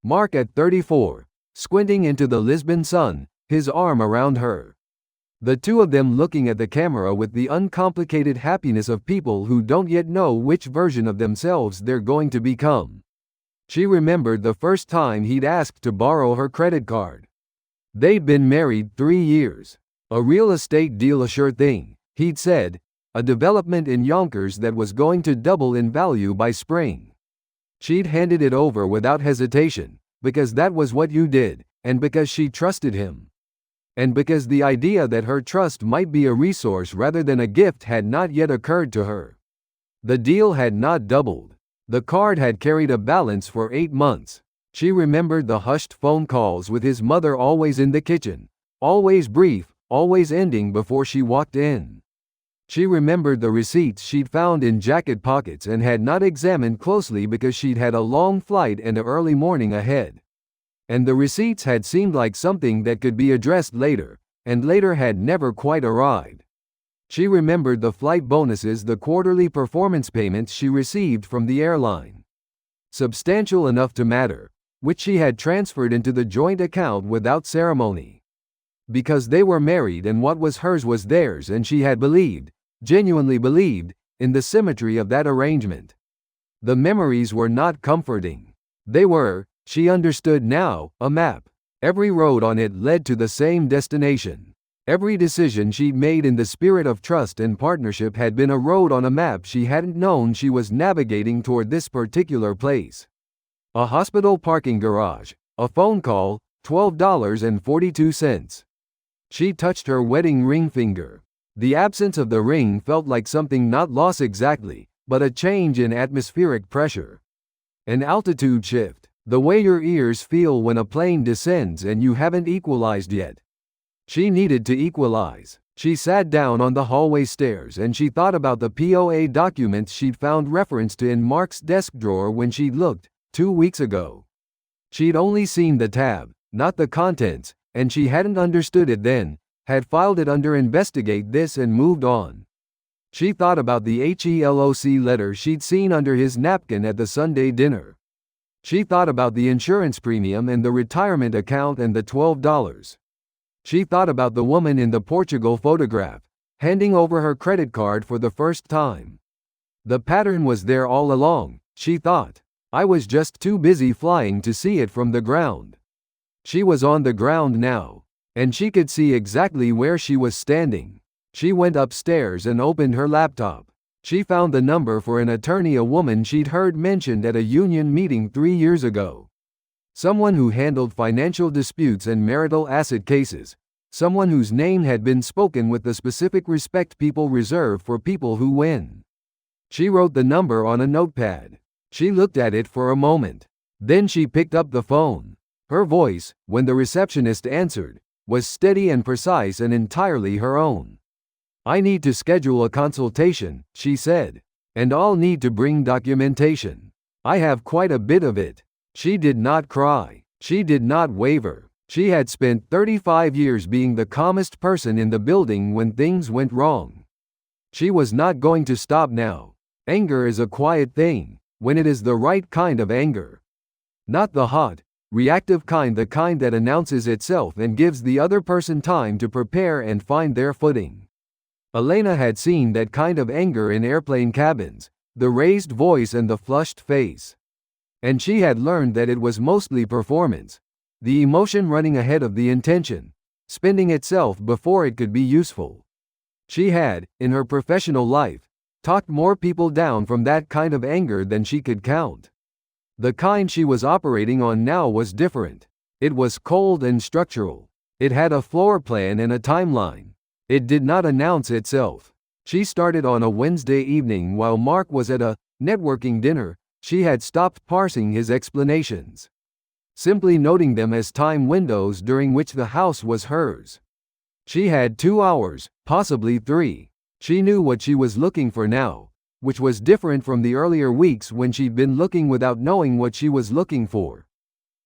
Mark at 34, squinting into the Lisbon sun, his arm around her. The two of them looking at the camera with the uncomplicated happiness of people who don't yet know which version of themselves they're going to become. She remembered the first time he'd asked to borrow her credit card. They'd been married 3 years. A real estate deal, a sure thing, he'd said, a development in Yonkers that was going to double in value by spring. She'd handed it over without hesitation, because that was what you did, and because she trusted him. And because the idea that her trust might be a resource rather than a gift had not yet occurred to her. The deal had not doubled. The card had carried a balance for 8 months. She remembered the hushed phone calls with his mother, always in the kitchen, always brief, always ending before she walked in. She remembered the receipts she'd found in jacket pockets and had not examined closely because she'd had a long flight and an early morning ahead. And the receipts had seemed like something that could be addressed later, and later had never quite arrived. She remembered the flight bonuses, the quarterly performance payments she received from the airline. Substantial enough to matter, which she had transferred into the joint account without ceremony. Because they were married and what was hers was theirs, and she had believed, genuinely believed, in the symmetry of that arrangement. The memories were not comforting. They were, she understood now, a map. Every road on it led to the same destination. Every decision she'd made in the spirit of trust and partnership had been a road on a map she hadn't known she was navigating toward this particular place. A hospital parking garage, a phone call, $12.42. She touched her wedding ring finger. The absence of the ring felt like something, not loss exactly, but a change in atmospheric pressure. An altitude shift, the way your ears feel when a plane descends and you haven't equalized yet. She needed to equalize. She sat down on the hallway stairs and she thought about the POA documents she'd found reference to in Mark's desk drawer when she'd looked, 2 weeks ago. She'd only seen the tab, not the contents, and she hadn't understood it then, had filed it under investigate this and moved on. She thought about the HELOC letter she'd seen under his napkin at the Sunday dinner. She thought about the insurance premium and the retirement account and the $12. She thought about the woman in the Portugal photograph, handing over her credit card for the first time. The pattern was there all along, she thought. I was just too busy flying to see it from the ground. She was on the ground now, and she could see exactly where she was standing. She went upstairs and opened her laptop. She found the number for an attorney, a woman she'd heard mentioned at a union meeting 3 years ago. Someone who handled financial disputes and marital asset cases. Someone whose name had been spoken with the specific respect people reserve for people who win. She wrote the number on a notepad. She looked at it for a moment. Then she picked up the phone. Her voice, when the receptionist answered, was steady and precise and entirely her own. "I need to schedule a consultation," she said. "And I'll need to bring documentation. I have quite a bit of it." She did not cry. She did not waver. She had spent 35 years being the calmest person in the building when things went wrong. She was not going to stop now. Anger is a quiet thing, when it is the right kind of anger. Not the hot, reactive kind, the kind that announces itself and gives the other person time to prepare and find their footing. Elena had seen that kind of anger in airplane cabins, the raised voice and the flushed face. And she had learned that it was mostly performance, the emotion running ahead of the intention, spending itself before it could be useful. She had, in her professional life, talked more people down from that kind of anger than she could count. The kind she was operating on now was different. It was cold and structural. It had a floor plan and a timeline. It did not announce itself. She started on a Wednesday evening while Mark was at a networking dinner. She had stopped parsing his explanations, simply noting them as time windows during which the house was hers. She had 2 hours, possibly 3. She knew what she was looking for now, which was different from the earlier weeks when she'd been looking without knowing what she was looking for.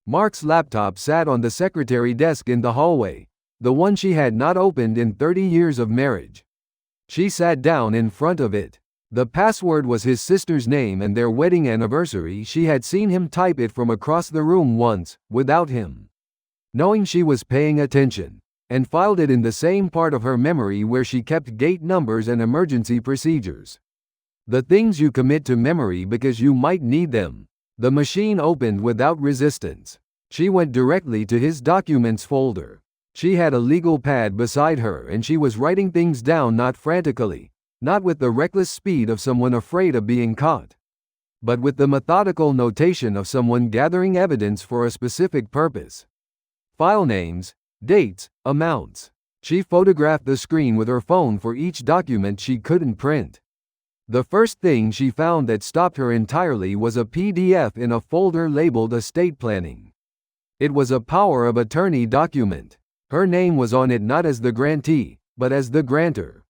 Mark's laptop sat on the secretary desk in the hallway, the one she had not opened in 30 years of marriage. She sat down in front of it. The password was his sister's name and their wedding anniversary. She had seen him type it from across the room once, without him knowing she was paying attention, and filed it in the same part of her memory where she kept gate numbers and emergency procedures. The things you commit to memory because you might need them. The machine opened without resistance. She went directly to his documents folder. She had a legal pad beside her and she was writing things down, not frantically, not with the reckless speed of someone afraid of being caught, but with the methodical notation of someone gathering evidence for a specific purpose. File names, dates, amounts. She photographed the screen with her phone for each document she couldn't print. The first thing she found that stopped her entirely was a PDF in a folder labeled Estate Planning. It was a power of attorney document. Her name was on it not as the grantee, but as the grantor.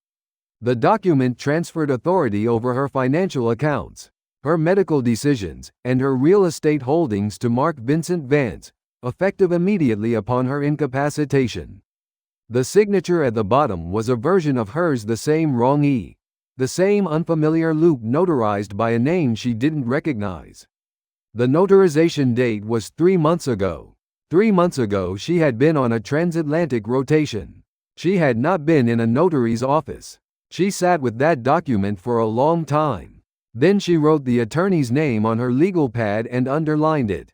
The document transferred authority over her financial accounts, her medical decisions, and her real estate holdings to Mark Vincent Vance, effective immediately upon her incapacitation. The signature at the bottom was a version of hers, the same wrong E, the same unfamiliar loop notarized by a name she didn't recognize. The notarization date was 3 months ago. 3 months ago she had been on a transatlantic rotation. She had not been in a notary's office. She sat with that document for a long time. Then she wrote the attorney's name on her legal pad and underlined it.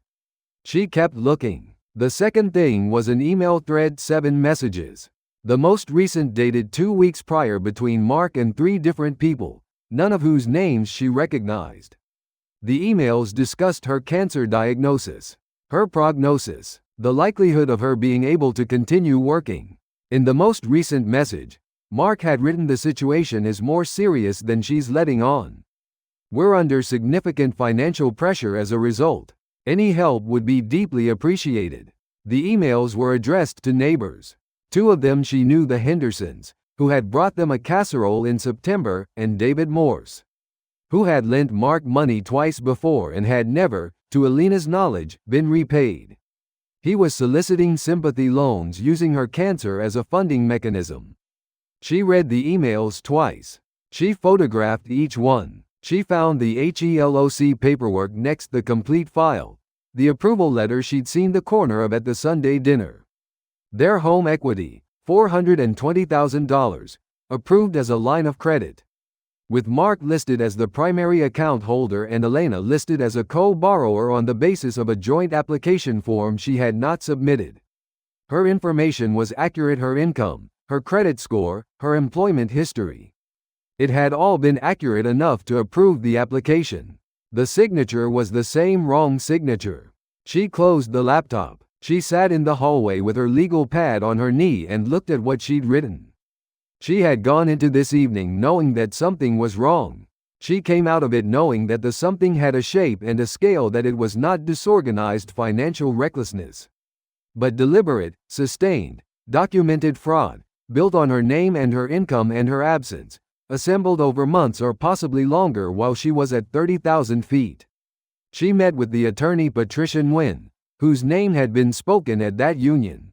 She kept looking. The second thing was an email thread, 7 messages. The most recent dated 2 weeks prior between Mark and 3 different people, none of whose names she recognized. The emails discussed her cancer diagnosis, her prognosis, the likelihood of her being able to continue working. In the most recent message, Mark had written the situation is more serious than she's letting on. We're under significant financial pressure as a result. Any help would be deeply appreciated. The emails were addressed to neighbors. 2 of them she knew, the Hendersons, who had brought them a casserole in September, and David Morse, who had lent Mark money twice before and had never, to Elena's knowledge, been repaid. He was soliciting sympathy loans using her cancer as a funding mechanism. She read the emails twice. She photographed each one. She found the HELOC paperwork next the complete file, the approval letter she'd seen the corner of at the Sunday dinner. Their home equity, $420,000, approved as a line of credit, with Mark listed as the primary account holder and Elena listed as a co-borrower on the basis of a joint application form she had not submitted. Her information was accurate, her income, her credit score, her employment history. It had all been accurate enough to approve the application. The signature was the same wrong signature. She closed the laptop. She sat in the hallway with her legal pad on her knee and looked at what she'd written. She had gone into this evening knowing that something was wrong. She came out of it knowing that the something had a shape and a scale, that it was not disorganized financial recklessness, but deliberate, sustained, documented fraud, built on her name and her income and her absence, assembled over months or possibly longer while she was at 30,000 feet. She met with the attorney Patricia Nguyen, whose name had been spoken at that union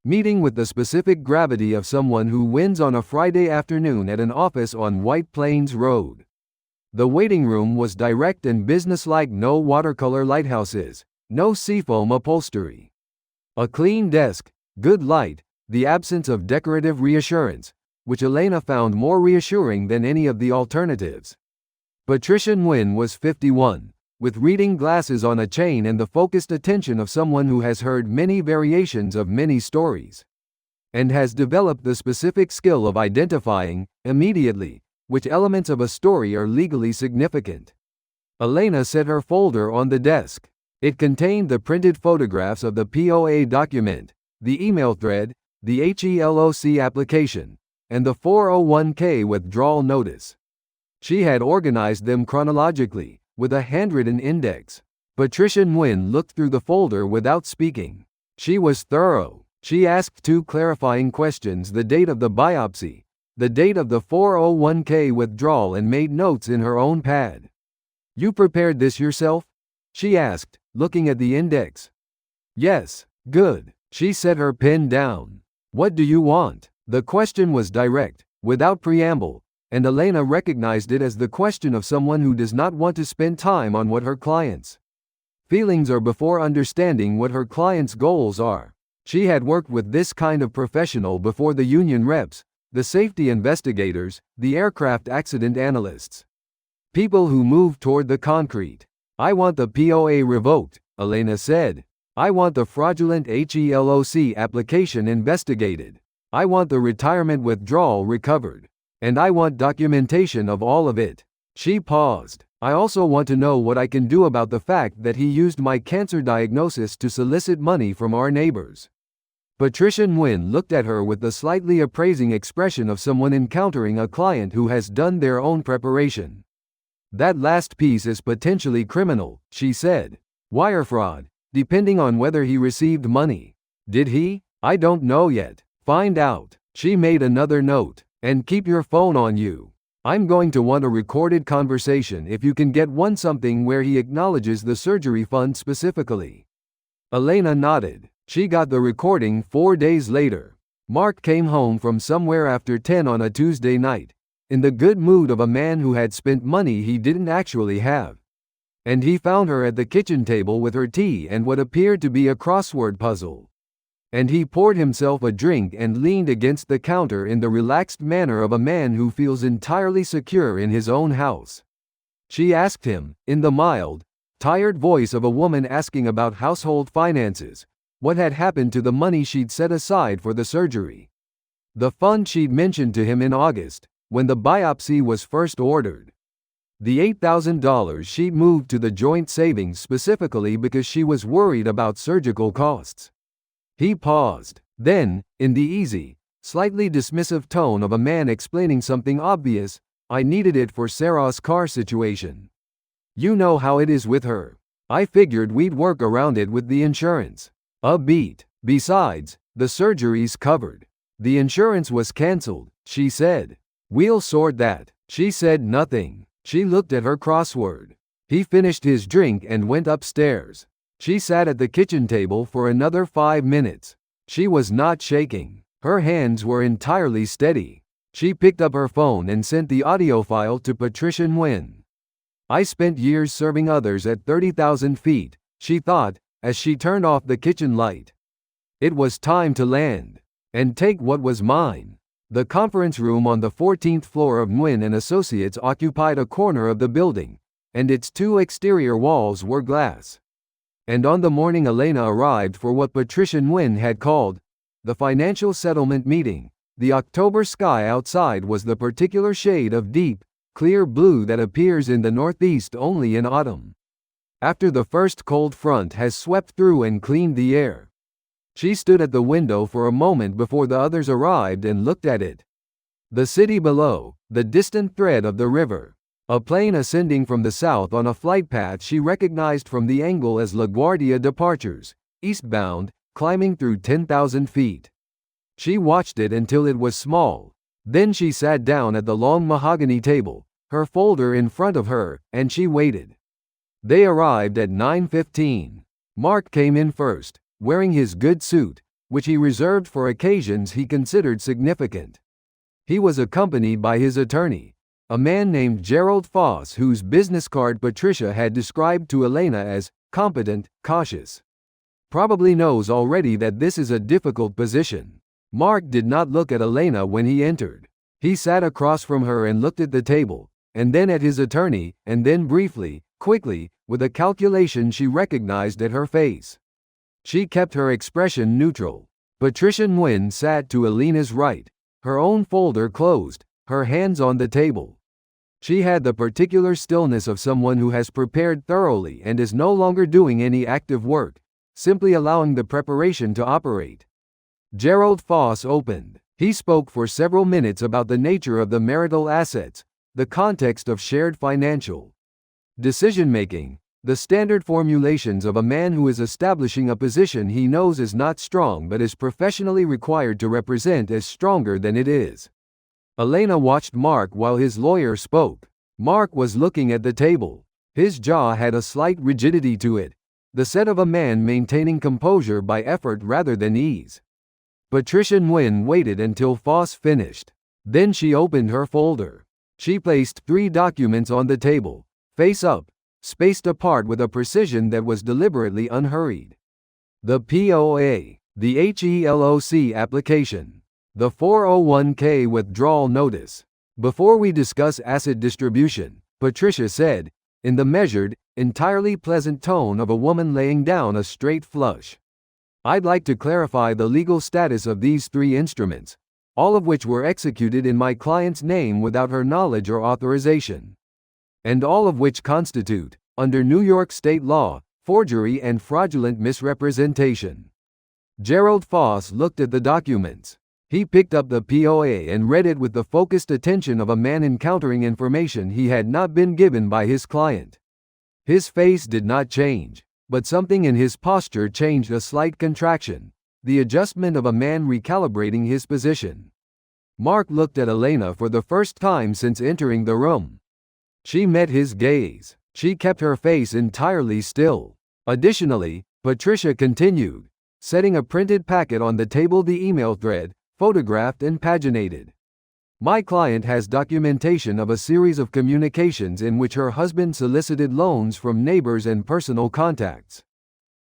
meeting with the specific gravity of someone who wins on a Friday afternoon at an office on White Plains Road. The waiting room was direct and businesslike, no watercolor lighthouses, no seafoam upholstery. A clean desk, good light, the absence of decorative reassurance, which Elena found more reassuring than any of the alternatives. Patricia Nguyen was 51, with reading glasses on a chain and the focused attention of someone who has heard many variations of many stories, and has developed the specific skill of identifying, immediately, which elements of a story are legally significant. Elena set her folder on the desk. It contained the printed photographs of the POA document, the email thread, the HELOC application, and the 401k withdrawal notice. She had organized them chronologically, with a handwritten index. Patricia Nguyen looked through the folder without speaking. She was thorough. She asked 2 clarifying questions: the date of the biopsy, the date of the 401k withdrawal, and made notes in her own pad. "You prepared this yourself?" she asked, looking at the index. "Yes." "Good." She set her pen down. "What do you want?" The question was direct, without preamble, and Elena recognized it as the question of someone who does not want to spend time on what her clients' feelings are before understanding what her clients' goals are. She had worked with this kind of professional before: the union reps, the safety investigators, the aircraft accident analysts. People who move toward the concrete. "I want the POA revoked," Elena said. "I want the fraudulent HELOC application investigated. I want the retirement withdrawal recovered. And I want documentation of all of it." She paused. "I also want to know what I can do about the fact that he used my cancer diagnosis to solicit money from our neighbors." Patricia Nguyen looked at her with the slightly appraising expression of someone encountering a client who has done their own preparation. "That last piece is potentially criminal," she said. "Wire fraud, depending on whether he received money." "Did he? I don't know yet." "Find out." She made another note. "And keep your phone on you. I'm going to want a recorded conversation if you can get one, something where he acknowledges the surgery fund specifically." Elena nodded. She got the recording 4 days later. Mark came home from somewhere after 10 on a Tuesday night, in the good mood of a man who had spent money he didn't actually have. And he found her at the kitchen table with her tea and what appeared to be a crossword puzzle. And he poured himself a drink and leaned against the counter in the relaxed manner of a man who feels entirely secure in his own house. She asked him, in the mild, tired voice of a woman asking about household finances, what had happened to the money she'd set aside for the surgery. The fund she'd mentioned to him in August, when the biopsy was first ordered. The $8,000 she'd moved to the joint savings specifically because she was worried about surgical costs. He paused. Then, in the easy, slightly dismissive tone of a man explaining something obvious, "I needed it for Sarah's car situation. You know how it is with her. I figured we'd work around it with the insurance." A beat. "Besides, the surgery's covered. The insurance was cancelled," she said. "We'll sort that." She said nothing. She looked at her crossword. He finished his drink and went upstairs. She sat at the kitchen table for another 5 minutes. She was not shaking. Her hands were entirely steady. She picked up her phone and sent the audio file to Patricia Nguyen. "I spent years serving others at 30,000 feet, she thought, as she turned off the kitchen light. It was time to land. And take what was mine. The conference room on the 14th floor of Nguyen and Associates occupied a corner of the building, and its 2 exterior walls were glass. And on the morning Elena arrived for what Patricia Nguyen had called the financial settlement meeting, the October sky outside was the particular shade of deep, clear blue that appears in the Northeast only in autumn, after the first cold front has swept through and cleaned the air. She stood at the window for a moment before the others arrived and looked at it. The city below, the distant thread of the river. A plane ascending from the south on a flight path she recognized from the angle as LaGuardia departures, eastbound, climbing through 10,000 feet. She watched it until it was small. Then she sat down at the long mahogany table, her folder in front of her, and she waited. They arrived at 9:15. Mark came in first, wearing his good suit, which he reserved for occasions he considered significant. He was accompanied by his attorney, a man named Gerald Foss, whose business card Patricia had described to Elena as competent, cautious. Probably knows already that this is a difficult position. Mark did not look at Elena when he entered. He sat across from her and looked at the table, and then at his attorney, and then briefly, quickly, with a calculation she recognized at her face. She kept her expression neutral. Patricia Nguyen sat to Elena's right, her own folder closed, her hands on the table. She had the particular stillness of someone who has prepared thoroughly and is no longer doing any active work, simply allowing the preparation to operate. Gerald Foss opened. He spoke for several minutes about the nature of the marital assets, the context of shared financial decision-making, the standard formulations of a man who is establishing a position he knows is not strong but is professionally required to represent as stronger than it is. Elena watched Mark while his lawyer spoke. Mark was looking at the table. His jaw had a slight rigidity to it, the set of a man maintaining composure by effort rather than ease. Patricia Nguyen waited until Foss finished. Then she opened her folder. She placed 3 documents on the table, face up, spaced apart with a precision that was deliberately unhurried. The POA, the HELOC application, the 401k withdrawal notice. Before we discuss asset distribution, Patricia said, in the measured, entirely pleasant tone of a woman laying down a straight flush, I'd like to clarify the legal status of these 3 instruments, all of which were executed in my client's name without her knowledge or authorization, and all of which constitute, under New York state law, forgery and fraudulent misrepresentation. Gerald Foss looked at the documents. He picked up the POA and read it with the focused attention of a man encountering information he had not been given by his client. His face did not change, but something in his posture changed, a slight contraction, the adjustment of a man recalibrating his position. Mark looked at Elena for the first time since entering the room. She met his gaze. She kept her face entirely still. Additionally, Patricia continued, setting a printed packet on the table, the email thread, photographed and paginated. My client has documentation of a series of communications in which her husband solicited loans from neighbors and personal contacts,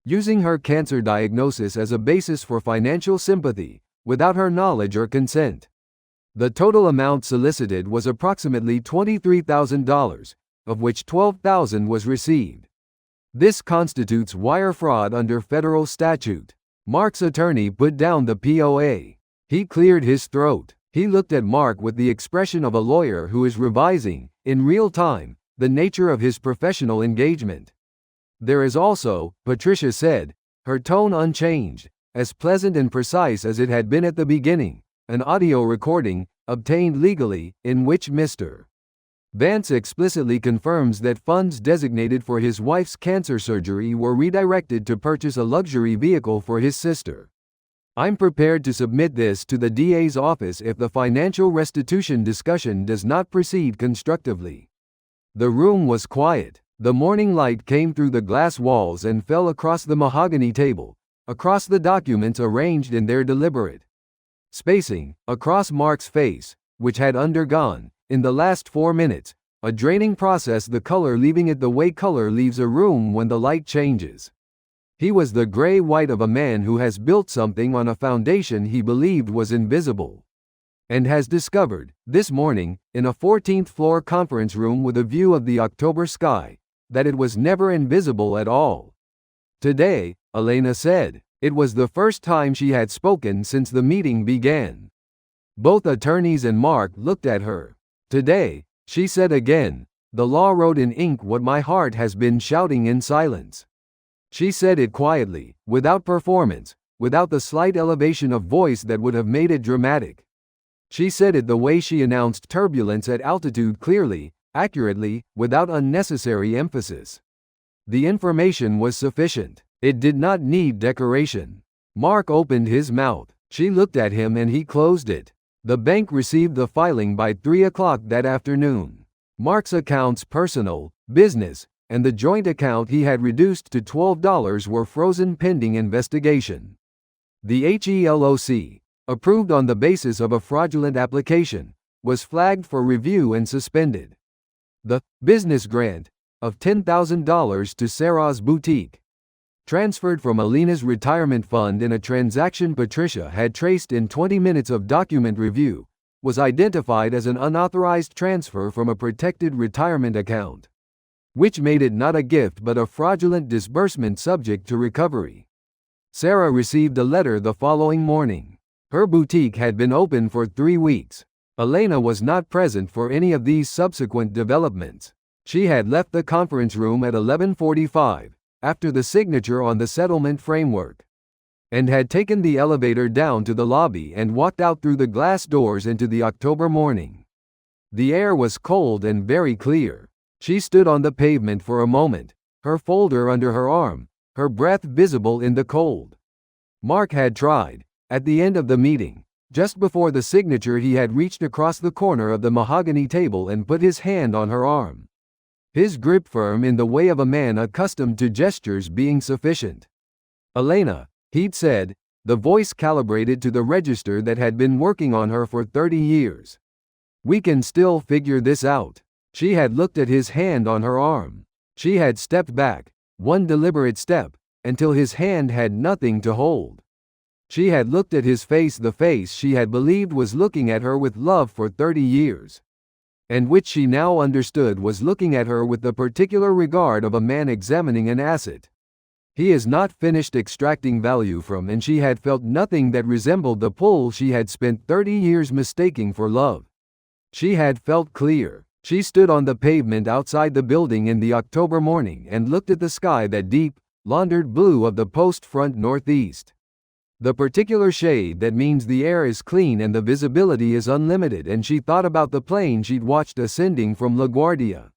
using her cancer diagnosis as a basis for financial sympathy, without her knowledge or consent. The total amount solicited was approximately $23,000, of which $12,000 was received. This constitutes wire fraud under federal statute. Mark's attorney put down the POA. He cleared his throat. He looked at Mark with the expression of a lawyer who is revising, in real time, the nature of his professional engagement. There is also, Patricia said, her tone unchanged, as pleasant and precise as it had been at the beginning, an audio recording, obtained legally, in which Mr. Vance explicitly confirms that funds designated for his wife's cancer surgery were redirected to purchase a luxury vehicle for his sister. I'm prepared to submit this to the DA's office if the financial restitution discussion does not proceed constructively. The room was quiet. The morning light came through the glass walls and fell across the mahogany table, across the documents arranged in their deliberate spacing, across Mark's face, which had undergone, in the last 4 minutes, a draining process, the color leaving it the way color leaves a room when the light changes. He was the gray-white of a man who has built something on a foundation he believed was invisible, and has discovered, this morning, in a 14th-floor conference room with a view of the October sky, that it was never invisible at all. Today, Elena said, it was the first time she had spoken since the meeting began. Both attorneys and Mark looked at her. Today, she said again, the law wrote in ink what my heart has been shouting in silence. She said it quietly, without performance, without the slight elevation of voice that would have made it dramatic. She said it the way she announced turbulence at altitude, clearly, accurately, without unnecessary emphasis. The information was sufficient. It did not need decoration. Mark opened his mouth. She looked at him and he closed it. The bank received the filing by 3 o'clock that afternoon. Mark's accounts, personal, business, and the joint account he had reduced to $12 were frozen pending investigation. The HELOC, approved on the basis of a fraudulent application, was flagged for review and suspended. The business grant of $10,000 to Sarah's boutique, transferred from Elena's retirement fund in a transaction Patricia had traced in 20 minutes of document review, was identified as an unauthorized transfer from a protected retirement account, which made it not a gift but a fraudulent disbursement subject to recovery. Sarah received a letter the following morning. Her boutique had been open for 3 weeks. Elena was not present for any of these subsequent developments. She had left the conference room at 11:45, after the signature on the settlement framework, and had taken the elevator down to the lobby and walked out through the glass doors into the October morning. The air was cold and very clear. She stood on the pavement for a moment, her folder under her arm, her breath visible in the cold. Mark had tried, at the end of the meeting, just before the signature, he had reached across the corner of the mahogany table and put his hand on her arm, his grip firm in the way of a man accustomed to gestures being sufficient. "Elena," he'd said, the voice calibrated to the register that had been working on her for 30 years. "We can still figure this out." She had looked at his hand on her arm. She had stepped back, one deliberate step, until his hand had nothing to hold. She had looked at his face, the face she had believed was looking at her with love for 30 years, and which she now understood was looking at her with the particular regard of a man examining an asset he is not finished extracting value from, and she had felt nothing that resembled the pull she had spent 30 years mistaking for love. She had felt clear. She stood on the pavement outside the building in the October morning and looked at the sky, that deep, laundered blue of the post front northeast. The particular shade that means the air is clean and the visibility is unlimited, and she thought about the plane she'd watched ascending from LaGuardia,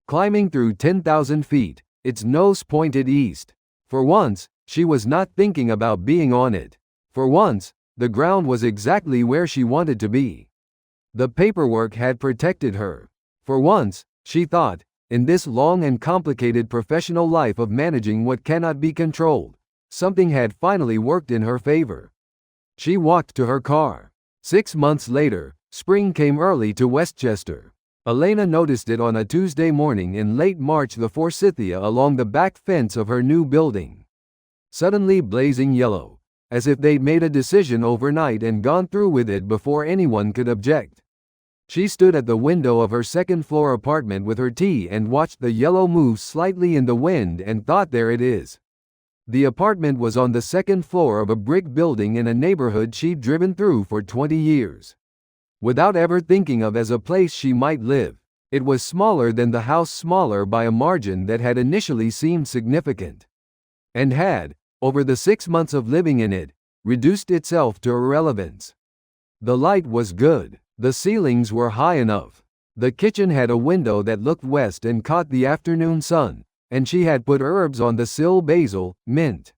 climbing through 10,000 feet, its nose pointed east. For once, she was not thinking about being on it. For once, the ground was exactly where she wanted to be. The paperwork had protected her. For once, she thought, in this long and complicated professional life of managing what cannot be controlled, something had finally worked in her favor. She walked to her car. 6 months later, spring came early to Westchester. Elena noticed it on a Tuesday morning in late March, the forsythia along the back fence of her new building, suddenly blazing yellow, as if they'd made a decision overnight and gone through with it before anyone could object. She stood at the window of her second-floor apartment with her tea and watched the yellow move slightly in the wind and thought, there it is. The apartment was on the second floor of a brick building in a neighborhood she'd driven through for 20 years, without ever thinking of as a place she might live. It was smaller than the house, smaller by a margin that had initially seemed significant, and had, over the 6 months of living in it, reduced itself to irrelevance. The light was good. The ceilings were high enough. The kitchen had a window that looked west and caught the afternoon sun, and she had put herbs on the sill, basil, mint,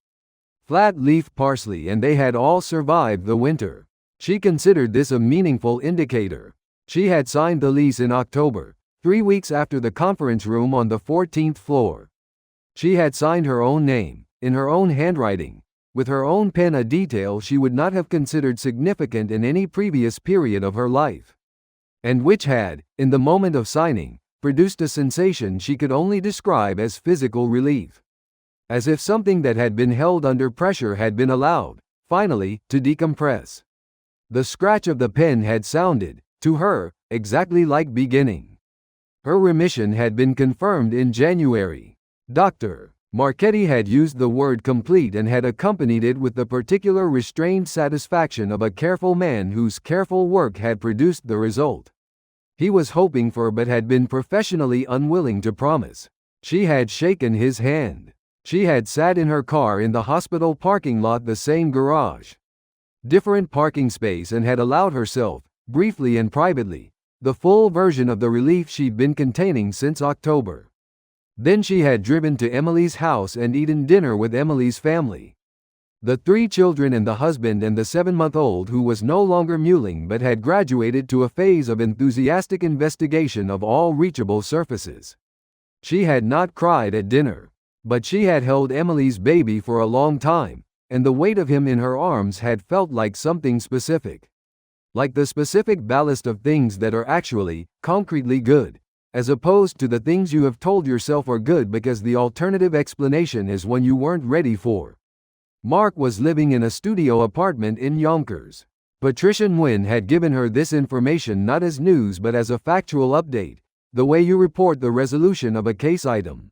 flat-leaf parsley, and they had all survived the winter. She considered this a meaningful indicator. She had signed the lease in October, 3 weeks after the conference room on the 14th floor. She had signed her own name, in her own handwriting, with her own pen, a detail she would not have considered significant in any previous period of her life, and which had, in the moment of signing, produced a sensation she could only describe as physical relief. As if something that had been held under pressure had been allowed, finally, to decompress. The scratch of the pen had sounded, to her, exactly like beginning. Her remission had been confirmed in January. Dr. Marchetti had used the word complete and had accompanied it with the particular restrained satisfaction of a careful man whose careful work had produced the result he was hoping for but had been professionally unwilling to promise. She had shaken his hand. She had sat in her car in the hospital parking lot, the same garage, different parking space, and had allowed herself, briefly and privately, the full version of the relief she'd been containing since October. Then she had driven to Emily's house and eaten dinner with Emily's family. The 3 children and the husband and the 7-month-old who was no longer mewling but had graduated to a phase of enthusiastic investigation of all reachable surfaces. She had not cried at dinner, but she had held Emily's baby for a long time, and the weight of him in her arms had felt like something specific. Like the specific ballast of things that are actually, concretely good, as opposed to the things you have told yourself are good because the alternative explanation is one you weren't ready for. Mark was living in a studio apartment in Yonkers. Patricia Nguyen had given her this information not as news but as a factual update, the way you report the resolution of a case item.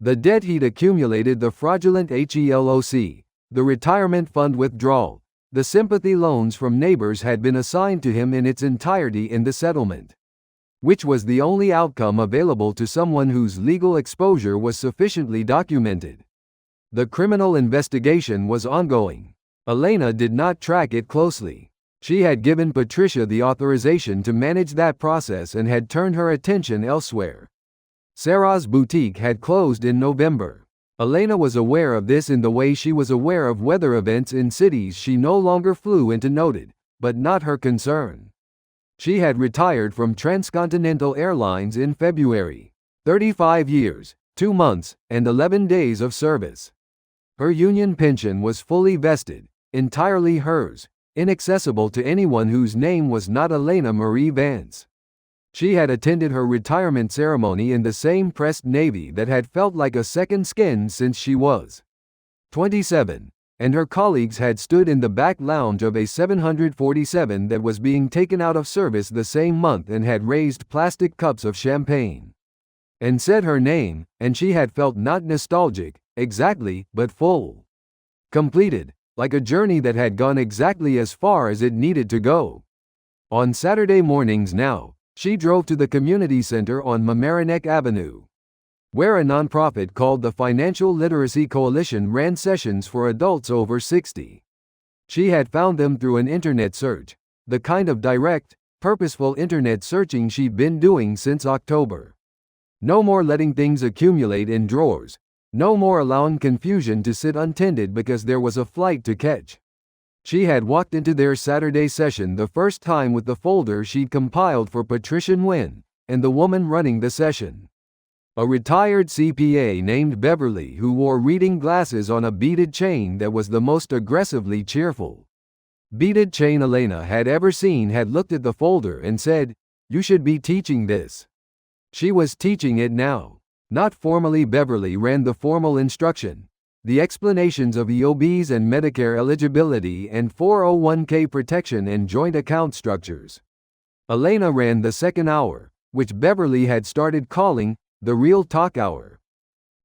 The debt he'd accumulated, the fraudulent HELOC, the retirement fund withdrawal, the sympathy loans from neighbors had been assigned to him in its entirety in the settlement, which was the only outcome available to someone whose legal exposure was sufficiently documented. The criminal investigation was ongoing. Elena did not track it closely. She had given Patricia the authorization to manage that process and had turned her attention elsewhere. Sarah's boutique had closed in November. Elena was aware of this in the way she was aware of weather events in cities she no longer flew into, noted, but not her concern. She had retired from Transcontinental Airlines in February. 35 years, 2 months, and 11 days of service. Her union pension was fully vested, entirely hers, inaccessible to anyone whose name was not Elena Marie Vance. She had attended her retirement ceremony in the same pressed navy that had felt like a second skin since she was 27, and her colleagues had stood in the back lounge of a 747 that was being taken out of service the same month and had raised plastic cups of champagne and said her name, and she had felt not nostalgic, exactly, but full. Completed, like a journey that had gone exactly as far as it needed to go. On Saturday mornings now, she drove to the community center on Mamaroneck Avenue, where a nonprofit called the Financial Literacy Coalition ran sessions for adults over 60. She had found them through an internet search, the kind of direct, purposeful internet searching she'd been doing since October. No more letting things accumulate in drawers. No more allowing confusion to sit untended because there was a flight to catch. She had walked into their Saturday session the first time with the folder she'd compiled for Patricia Nguyen, and the woman running the session, a retired CPA named Beverly who wore reading glasses on a beaded chain that was the most aggressively cheerful beaded chain Elena had ever seen, had looked at the folder and said, "You should be teaching this." She was teaching it now. Not formally. Beverly ran the formal instruction, the explanations of EOBs and Medicare eligibility and 401k protection and joint account structures. Elena ran the second hour, which Beverly had started calling the Real Talk Hour,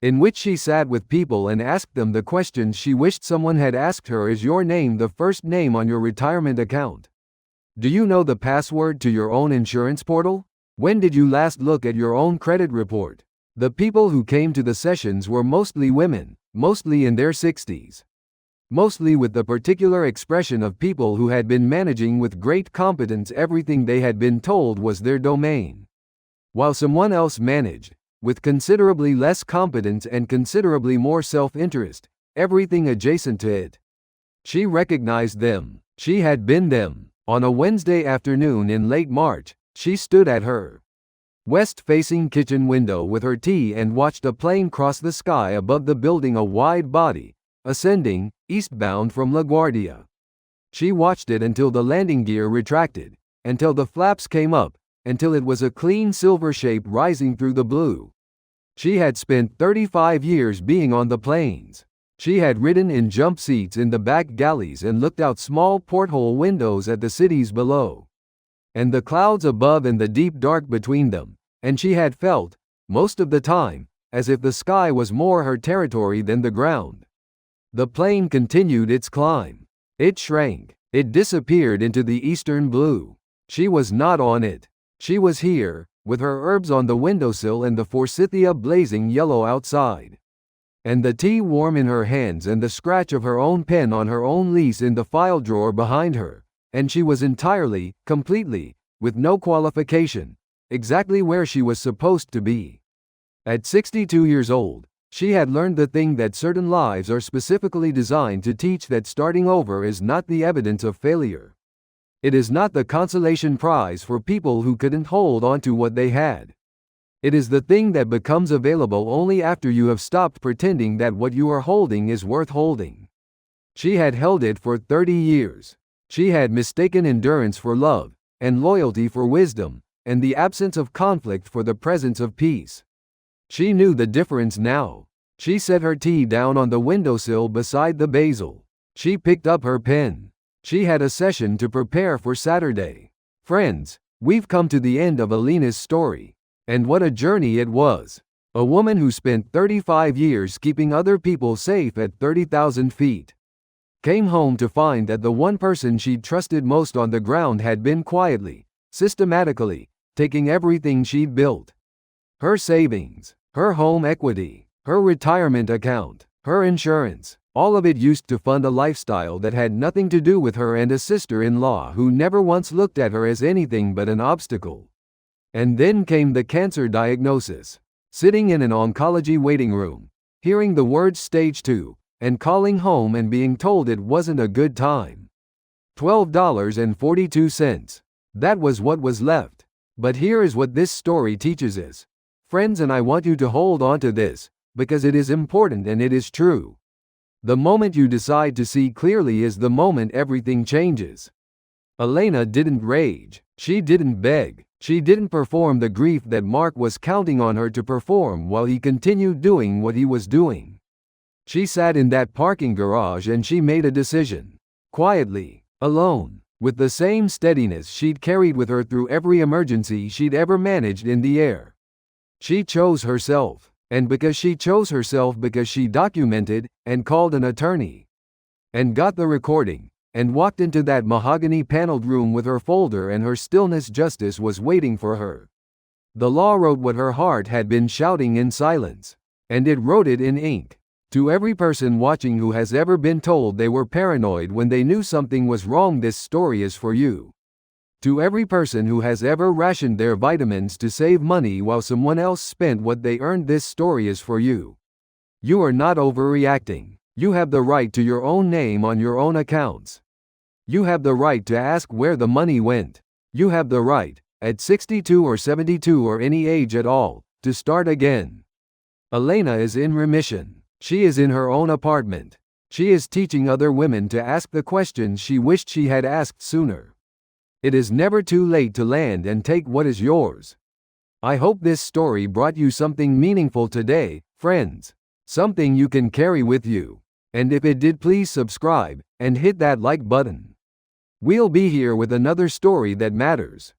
in which she sat with people and asked them the questions she wished someone had asked her. Is your name the first name on your retirement account? Do you know the password to your own insurance portal? When did you last look at your own credit report? The people who came to the sessions were mostly women, mostly in their 60s. Mostly with the particular expression of people who had been managing with great competence everything they had been told was their domain, while someone else managed, with considerably less competence and considerably more self-interest, everything adjacent to it. She recognized them. She had been them. On a Wednesday afternoon in late March, she stood at her west-facing kitchen window with her tea and watched a plane cross the sky above the building, a wide body, ascending, eastbound from LaGuardia. She watched it until the landing gear retracted, until the flaps came up, until it was a clean silver shape rising through the blue. She had spent 35 years being on the planes. She had ridden in jump seats in the back galleys and looked out small porthole windows at the cities below, and the clouds above and the deep dark between them, and she had felt, most of the time, as if the sky was more her territory than the ground. The plane continued its climb. It shrank. It disappeared into the eastern blue. She was not on it. She was here, with her herbs on the windowsill and the forsythia blazing yellow outside, and the tea warm in her hands and the scratch of her own pen on her own lease in the file drawer behind her, and she was entirely, completely, with no qualification, exactly where she was supposed to be. At 62 years old, she had learned the thing that certain lives are specifically designed to teach, that starting over is not the evidence of failure. It is not the consolation prize for people who couldn't hold on to what they had. It is the thing that becomes available only after you have stopped pretending that what you are holding is worth holding. She had held it for 30 years. She had mistaken endurance for love, and loyalty for wisdom, and the absence of conflict for the presence of peace. She knew the difference now. She set her tea down on the windowsill beside the basil. She picked up her pen. She had a session to prepare for Saturday. Friends, we've come to the end of Elena's story. And what a journey it was. A woman who spent 35 years keeping other people safe at 30,000 feet. Came home to find that the one person she'd trusted most on the ground had been quietly, systematically, taking everything she'd built. Her savings, her home equity, her retirement account, her insurance, all of it used to fund a lifestyle that had nothing to do with her and a sister-in-law who never once looked at her as anything but an obstacle. And then came the cancer diagnosis. Sitting in an oncology waiting room, hearing the words stage 2, and calling home and being told it wasn't a good time. $12.42. That was what was left. But here is what this story teaches us. Friends, and I want you to hold on to this, because it is important and it is true. The moment you decide to see clearly is the moment everything changes. Elena didn't rage. She didn't beg. She didn't perform the grief that Mark was counting on her to perform while he continued doing what he was doing. She sat in that parking garage and she made a decision. Quietly, alone, with the same steadiness she'd carried with her through every emergency she'd ever managed in the air. She chose herself, and because she chose herself, because she documented, and called an attorney, and got the recording, and walked into that mahogany-paneled room with her folder and her stillness, justice was waiting for her. The law wrote what her heart had been shouting in silence, and it wrote it in ink. To every person watching who has ever been told they were paranoid when they knew something was wrong, this story is for you. To every person who has ever rationed their vitamins to save money while someone else spent what they earned, this story is for you. You are not overreacting. You have the right to your own name on your own accounts. You have the right to ask where the money went. You have the right, at 62 or 72 or any age at all, to start again. Elena is in remission. She is in her own apartment. She is teaching other women to ask the questions she wished she had asked sooner. It is never too late to land and take what is yours. I hope this story brought you something meaningful today, friends. Something you can carry with you. And if it did, please subscribe and hit that like button. We'll be here with another story that matters.